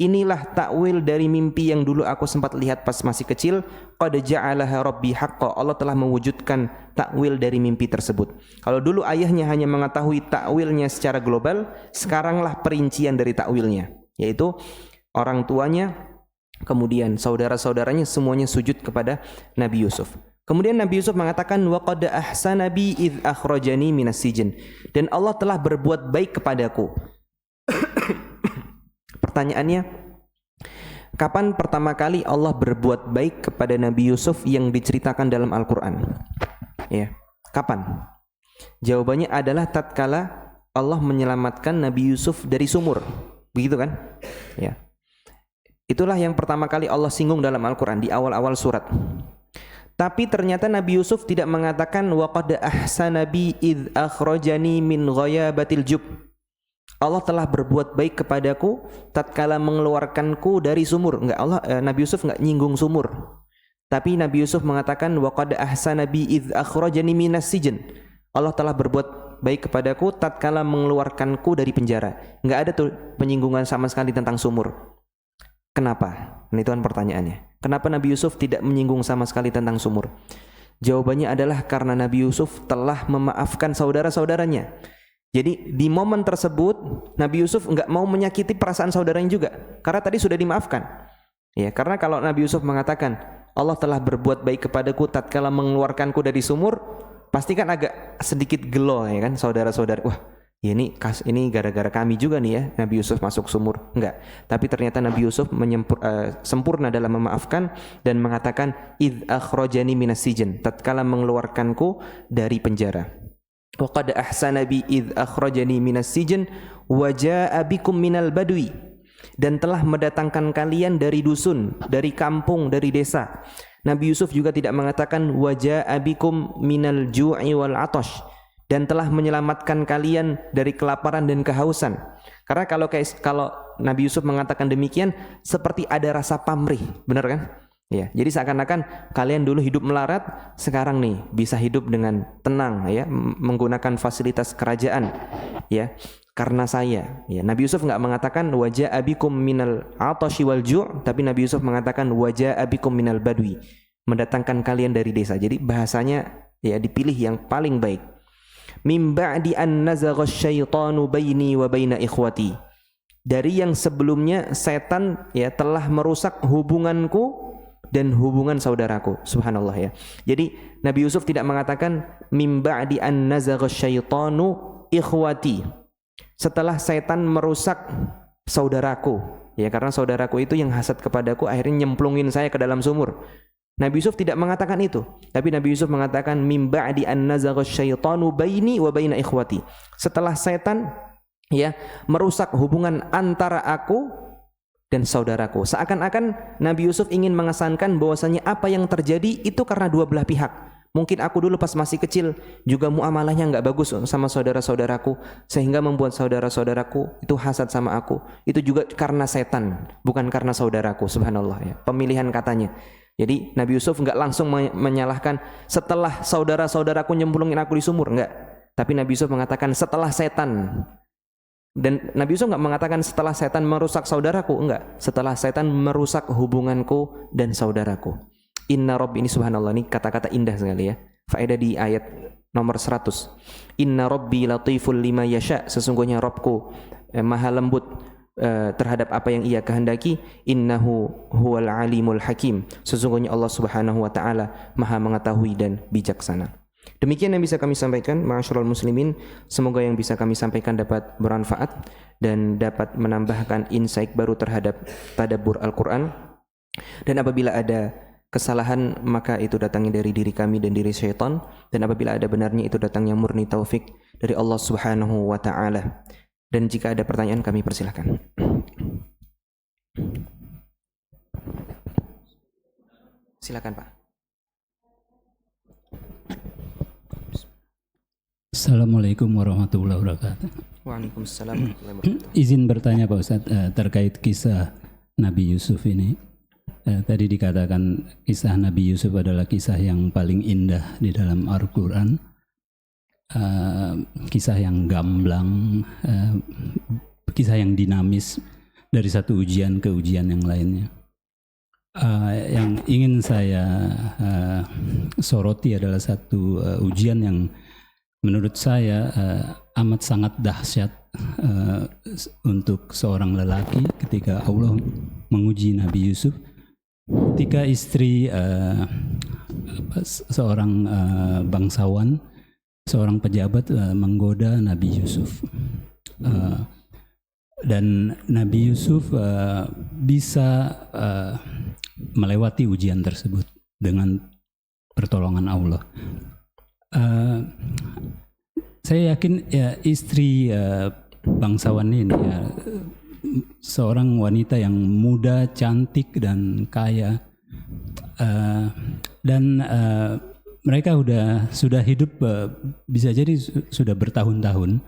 [SPEAKER 1] inilah takwil dari mimpi yang dulu aku sempat lihat pas masih kecil. Qad ja'alaha rabbi haqqan. Allah telah mewujudkan takwil dari mimpi tersebut. Kalau dulu ayahnya hanya mengetahui takwilnya secara global, sekaranglah perincian dari takwilnya, yaitu orang tuanya Kemudian saudara-saudaranya semuanya sujud kepada Nabi Yusuf. Kemudian Nabi Yusuf mengatakan wa qad ahsana bi id akhrajani minas sijn, dan Allah telah berbuat baik kepadaku. Pertanyaannya, kapan pertama kali Allah berbuat baik kepada Nabi Yusuf yang diceritakan dalam Al-Qur'an? Ya, kapan? Jawabannya adalah tatkala Allah menyelamatkan Nabi Yusuf dari sumur. Begitu kan? Ya. Itulah yang pertama kali Allah singgung dalam Al-Qur'an di awal-awal surat. Tapi ternyata Nabi Yusuf tidak mengatakan wa qad ahsana bi id akhrajani min ghayabatil jub. Allah telah berbuat baik kepadaku tatkala mengeluarkanku dari sumur. Enggak, Nabi Yusuf enggak nyinggung sumur. Tapi Nabi Yusuf mengatakan wa qad ahsana bi id akhrajani minas sijn. Allah telah berbuat baik kepadaku tatkala mengeluarkanku dari penjara. Enggak ada tuh penyinggungan sama sekali tentang sumur. Kenapa? Nah, itu kan pertanyaannya. Kenapa Nabi Yusuf tidak menyinggung sama sekali tentang sumur? Jawabannya adalah karena Nabi Yusuf telah memaafkan saudara-saudaranya. Jadi di momen tersebut Nabi Yusuf enggak mau menyakiti perasaan saudaranya juga, karena tadi sudah dimaafkan. Ya, karena kalau Nabi Yusuf mengatakan Allah telah berbuat baik kepadaku tatkala mengeluarkanku dari sumur, pasti kan agak sedikit gelo ya kan saudara-saudara. Wah, ya ini gara-gara kami juga nih ya Nabi Yusuf masuk sumur. Enggak. Tapi ternyata Nabi Yusuf sempurna dalam memaafkan dan mengatakan id akhrajani minas sijn, tatkala mengeluarkanku dari penjara. Wa qad ahsana bi id akhrajani minas sijn wa jaa bikum minal badwi, dan telah mendatangkan kalian dari dusun, dari kampung, dari desa. Nabi Yusuf juga tidak mengatakan wa jaa bikum minal ju'i wal 'atash, dan telah menyelamatkan kalian dari kelaparan dan kehausan. Karena kalau Nabi Yusuf mengatakan demikian seperti ada rasa pamrih, benar kan? Ya, jadi seakan-akan kalian dulu hidup melarat, sekarang nih bisa hidup dengan tenang ya, menggunakan fasilitas kerajaan ya, karena saya. Ya, Nabi Yusuf enggak mengatakan wajah abikum minal 'atashi wal ju', tapi Nabi Yusuf mengatakan wajah abikum minal badwi, mendatangkan kalian dari desa. Jadi bahasanya ya dipilih yang paling baik. Mim ba'di an nazagha syaitanu baini wa baina ikhwati, dari yang sebelumnya setan ya telah merusak hubunganku dan hubungan saudaraku. Subhanallah ya. Jadi Nabi Yusuf tidak mengatakan mim ba'di an nazagha syaitanu ikhwati, setelah setan merusak saudaraku ya, karena saudaraku itu yang hasad kepadaku akhirnya nyemplungin saya ke dalam sumur. Nabi Yusuf tidak mengatakan itu, tapi Nabi Yusuf mengatakan mim ba'di an nazagha syaitanu baini wa baina ikhwati, setelah setan ya merusak hubungan antara aku dan saudaraku. Seakan-akan Nabi Yusuf ingin mengesankan bahwasanya apa yang terjadi itu karena dua belah pihak. Mungkin aku dulu pas masih kecil juga muamalahnya enggak bagus sama saudara-saudaraku, sehingga membuat saudara-saudaraku itu hasad sama aku. Itu juga karena setan, bukan karena saudaraku. Subhanallah ya. Pemilihan katanya. Jadi Nabi Yusuf enggak langsung menyalahkan setelah saudara-saudaraku nyemplungin aku di sumur, enggak. Tapi Nabi Yusuf mengatakan setelah setan. Dan Nabi Yusuf enggak mengatakan setelah setan merusak saudaraku, enggak. Setelah setan merusak hubunganku dan saudaraku. Inna Rabbi, ini subhanallah, ini kata-kata indah sekali ya. Faedah di ayat nomor 100. Inna Rabbi latiful lima yasha, sesungguhnya Rabbku maha lembut terhadap apa yang ia kehendaki. Innahu huwal alimul hakim, sesungguhnya Allah subhanahu wa ta'ala maha mengetahui dan bijaksana. Demikian yang bisa kami sampaikan, ma'asyiral muslimin. Semoga yang bisa kami sampaikan dapat bermanfaat dan dapat menambahkan insight baru terhadap tadabbur Al-Quran. Dan apabila ada kesalahan, maka itu datangnya dari diri kami dan diri syaitan. Dan apabila ada benarnya, itu datangnya murni taufik dari Allah subhanahu wa ta'ala. Dan jika ada pertanyaan, kami persilahkan. Silakan Pak.
[SPEAKER 2] Assalamualaikum warahmatullahi wabarakatuh.
[SPEAKER 1] Waalaikumsalam warahmatullahi wabarakatuh.
[SPEAKER 2] Izin bertanya Pak Ustadz terkait kisah Nabi Yusuf ini. Tadi dikatakan kisah Nabi Yusuf adalah kisah yang paling indah di dalam Al-Quran. Kisah yang gamblang, kisah yang dinamis dari satu ujian ke ujian yang lainnya. Yang ingin saya soroti adalah satu ujian yang menurut saya amat sangat dahsyat untuk seorang lelaki ketika Allah menguji Nabi Yusuf ketika istri seorang bangsawan, seorang pejabat menggoda Nabi Yusuf. Dan Nabi Yusuf bisa melewati ujian tersebut dengan pertolongan Allah. Saya yakin ya istri bangsawan ini ya, seorang wanita yang muda, cantik dan kaya, dan mereka sudah hidup bisa jadi sudah bertahun-tahun.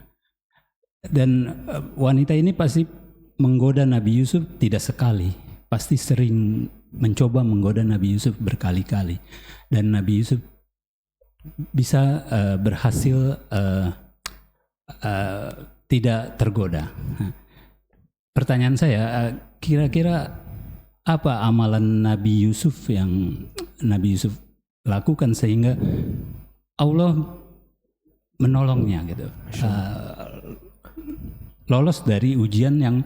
[SPEAKER 2] Dan wanita ini pasti menggoda Nabi Yusuf tidak sekali, pasti sering mencoba menggoda Nabi Yusuf berkali-kali, dan Nabi Yusuf bisa berhasil tidak tergoda. Pertanyaan saya, kira-kira apa amalan Nabi Yusuf yang Nabi Yusuf lakukan sehingga Allah menolongnya gitu, lolos dari ujian yang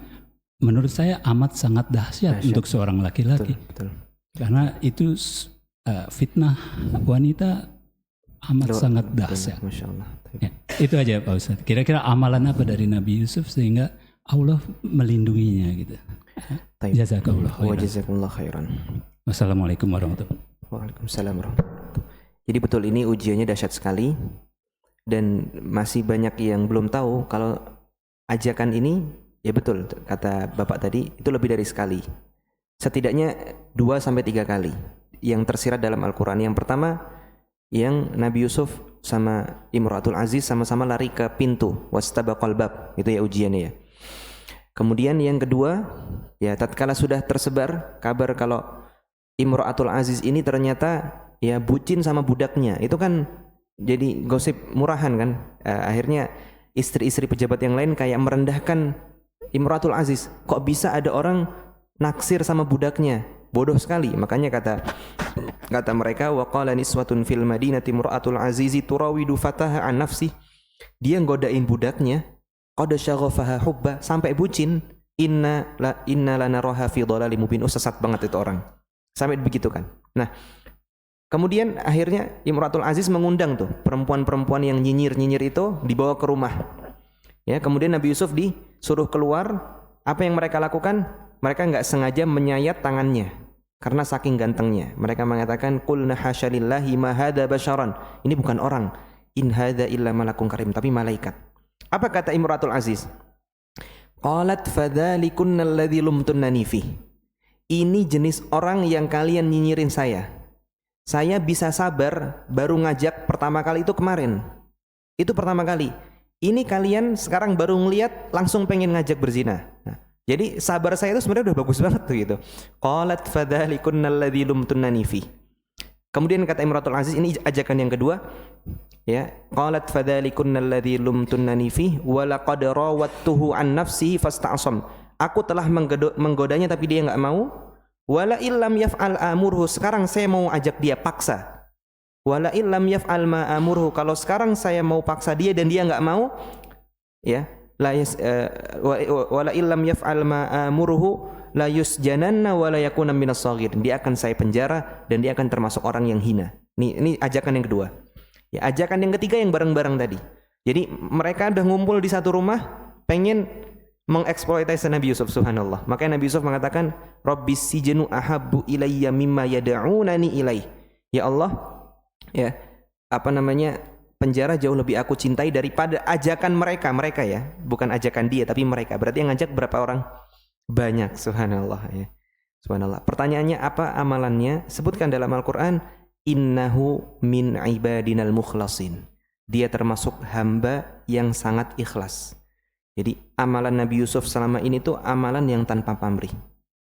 [SPEAKER 2] menurut saya amat sangat dahsyat untuk seorang laki-laki.
[SPEAKER 1] Betul.
[SPEAKER 2] Karena itu fitnah wanita amat sangat dahsyat.
[SPEAKER 1] Masya Allah.
[SPEAKER 2] Ya, itu aja Pak Ustadz. Kira-kira amalan apa dari Nabi Yusuf sehingga Allah melindunginya gitu. Jazakallah khairan.
[SPEAKER 1] Wa jazakumullah khairan.
[SPEAKER 2] Wassalamualaikum warahmatullahi wabarakatuh.
[SPEAKER 1] Waalaikumsalam warahmatullahi wabarakatuh. Jadi betul, ini ujiannya dahsyat sekali, dan masih banyak yang belum tahu kalau ajakan ini, ya betul kata Bapak tadi, itu lebih dari sekali. Setidaknya 2-3 kali yang tersirat dalam Al-Quran. Yang pertama, yang Nabi Yusuf sama Imratul Aziz sama-sama lari ke pintu, wastabaqal bab, itu ya ujiannya ya. Kemudian yang kedua, ya tatkala sudah tersebar kabar kalau Imratul Aziz ini ternyata ya bucin sama budaknya, itu kan jadi gosip murahan kan. Akhirnya istri-istri pejabat yang lain kayak merendahkan Imratul Aziz. Kok bisa ada orang naksir sama budaknya? Bodoh sekali. Makanya kata mereka, wa qala niswatun fil madinati imra'atul azizi turawidu fataha an nafsi. Dia nggodain budaknya, qad syaghafaha hubba, sampai bucin. Inna lanaraha fi dhalalin mubin. Sesat banget itu orang. Sampai begitu kan. Nah, kemudian akhirnya Imratul Aziz mengundang tuh perempuan-perempuan yang nyinyir-nyinyir itu dibawa ke rumah. Ya, kemudian Nabi Yusuf disuruh keluar. Apa yang mereka lakukan? Mereka enggak sengaja menyayat tangannya karena saking gantengnya. Mereka mengatakan qulna hasyalillahi ma hadza basyaran. Ini bukan orang. In hadza illa malakun karim, tapi malaikat. Apa kata Imratul Aziz? Qalat fadzalikunna alladzi lumtunnani fi. Ini jenis orang yang kalian nyinyirin saya. Saya bisa sabar baru ngajak pertama kali itu kemarin. Itu pertama kali. Ini kalian sekarang baru ngelihat langsung pengen ngajak berzina. Nah, jadi sabar saya itu sebenarnya udah bagus banget tuh gitu. Qalat fadzalikunna alladzi lumtunnani fi. Kemudian kata Imratul Aziz, ini ajakan yang kedua. Ya, qalat fadzalikunna alladzi lumtunnani fi wa laqad rawattuhu an nafsihi fasta'sam. Aku telah menggodanya tapi dia enggak mau. Wala illam yaf'al amurhu, sekarang saya mau ajak dia paksa. Wala illam yaf'al ma amurhu, kalau sekarang saya mau paksa dia dan dia enggak mau, ya, wala illam yaf'al ma amurhu la yusjananna wa la yakuna minas saghirin. Dia akan saya penjara dan dia akan termasuk orang yang hina. Ini ajakan yang kedua. Ya, ajakan yang ketiga yang bareng-bareng tadi. Jadi mereka udah ngumpul di satu rumah pengen mengeksploitasi Nabi Yusuf, subhanallah. Makanya Nabi Yusuf mengatakan, Rabbis sijnu ahabbu ilayya mimma yad'unani ilaih. Ya Allah, ya, penjara jauh lebih aku cintai daripada ajakan mereka ya. Bukan ajakan dia tapi mereka. Berarti yang ngajak berapa orang? Banyak, subhanallah ya. Subhanallah. Pertanyaannya apa amalannya? Sebutkan dalam Al-Qur'an, innahu min ibadinal mukhlasin. Dia termasuk hamba yang sangat ikhlas. Jadi amalan Nabi Yusuf selama ini tuh amalan yang tanpa pamrih,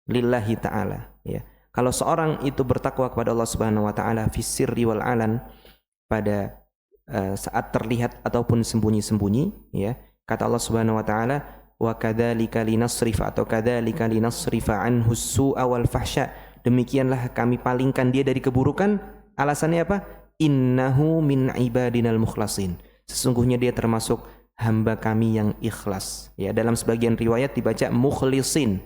[SPEAKER 1] lillahi ta'ala ya. Kalau seorang itu bertakwa kepada Allah Subhanahu wa taala fis sirri wal alan, pada saat terlihat ataupun sembunyi-sembunyi ya, kata Allah Subhanahu wa taala, wa kadzalika linasrifa atau kadzalika linasrifa anhu su'a wal fahsya, demikianlah kami palingkan dia dari keburukan. Alasannya apa? Innahu min ibadinal mukhlasin, sesungguhnya dia termasuk hamba kami yang ikhlas ya. Dalam sebagian riwayat dibaca mukhlisin,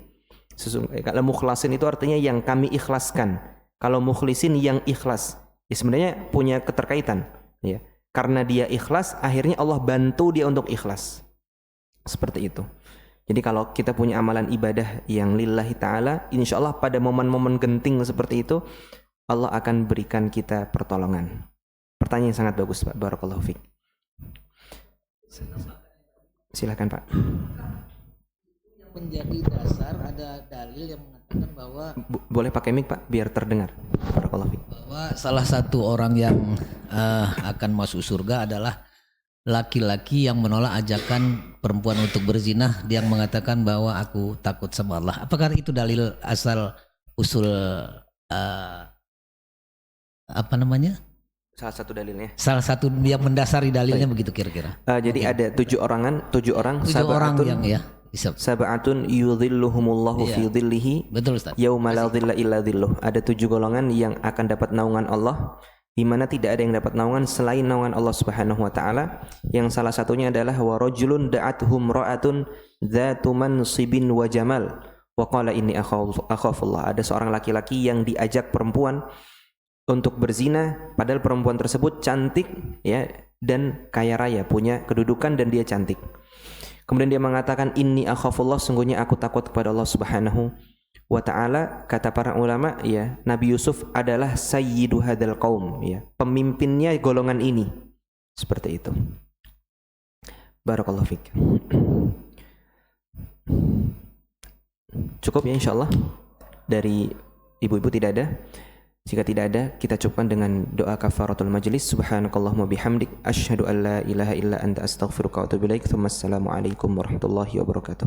[SPEAKER 1] Kalau mukhlasin itu artinya yang kami ikhlaskan. Kalau mukhlisin yang ikhlas. Ya, sebenarnya punya keterkaitan, ya. Karena dia ikhlas, akhirnya Allah bantu dia untuk ikhlas. Seperti itu. Jadi kalau kita punya amalan ibadah yang lillahi ta'ala, insya Allah pada momen-momen genting seperti itu, Allah akan berikan kita pertolongan. Pertanyaan yang sangat bagus, Pak. Barakallahu fiik. Silakan, Pak.
[SPEAKER 3] Menjadi dasar ada dalil yang mengatakan bahwa
[SPEAKER 1] boleh pakai mic, Pak, biar terdengar. Barakallahu fiik.
[SPEAKER 3] Bahwa salah satu orang yang akan masuk surga adalah laki-laki yang menolak ajakan perempuan untuk berzina, dia mengatakan bahwa aku takut sama Allah. Apakah itu dalil asal usul apa namanya?
[SPEAKER 1] Salah satu dalilnya.
[SPEAKER 3] Salah satu yang mendasari dalilnya begitu kira-kira.
[SPEAKER 1] Jadi ada 7 orang.
[SPEAKER 3] 7 orang yang ya.
[SPEAKER 1] Sab'atun yudhilluhumullahu fi dhillihi.
[SPEAKER 3] Betul, Ustaz.
[SPEAKER 1] Yauma la dhilla illa dhilluh. Ada 7 golongan yang akan dapat naungan Allah, di mana tidak ada yang dapat naungan selain naungan Allah Subhanahu wa taala. Yang salah satunya adalah wa rajulun da'athum ra'atun dzatu mansibin wa jamal wa qala inni akhafullah. Ada seorang laki-laki yang diajak perempuan untuk berzina, padahal perempuan tersebut cantik, ya, dan kaya raya, punya kedudukan dan dia cantik. Kemudian dia mengatakan inni akhafullah, sungguhnya aku takut kepada Allah Subhanahu wa taala. Kata para ulama, ya, Nabi Yusuf adalah sayyidu hadzal qaum, ya, pemimpinnya golongan ini. Seperti itu. Barakallahu fiik. Cukup ya insyaallah. Dari ibu-ibu tidak ada. Jika tidak ada, kita cukupkan dengan doa kafaratul majlis. Subhanakallahumma bihamdik, asyhadu an la ilaha illa anta astaghfiruka wa atubu ilaik. Assalamualaikum warahmatullahi wabarakatuh.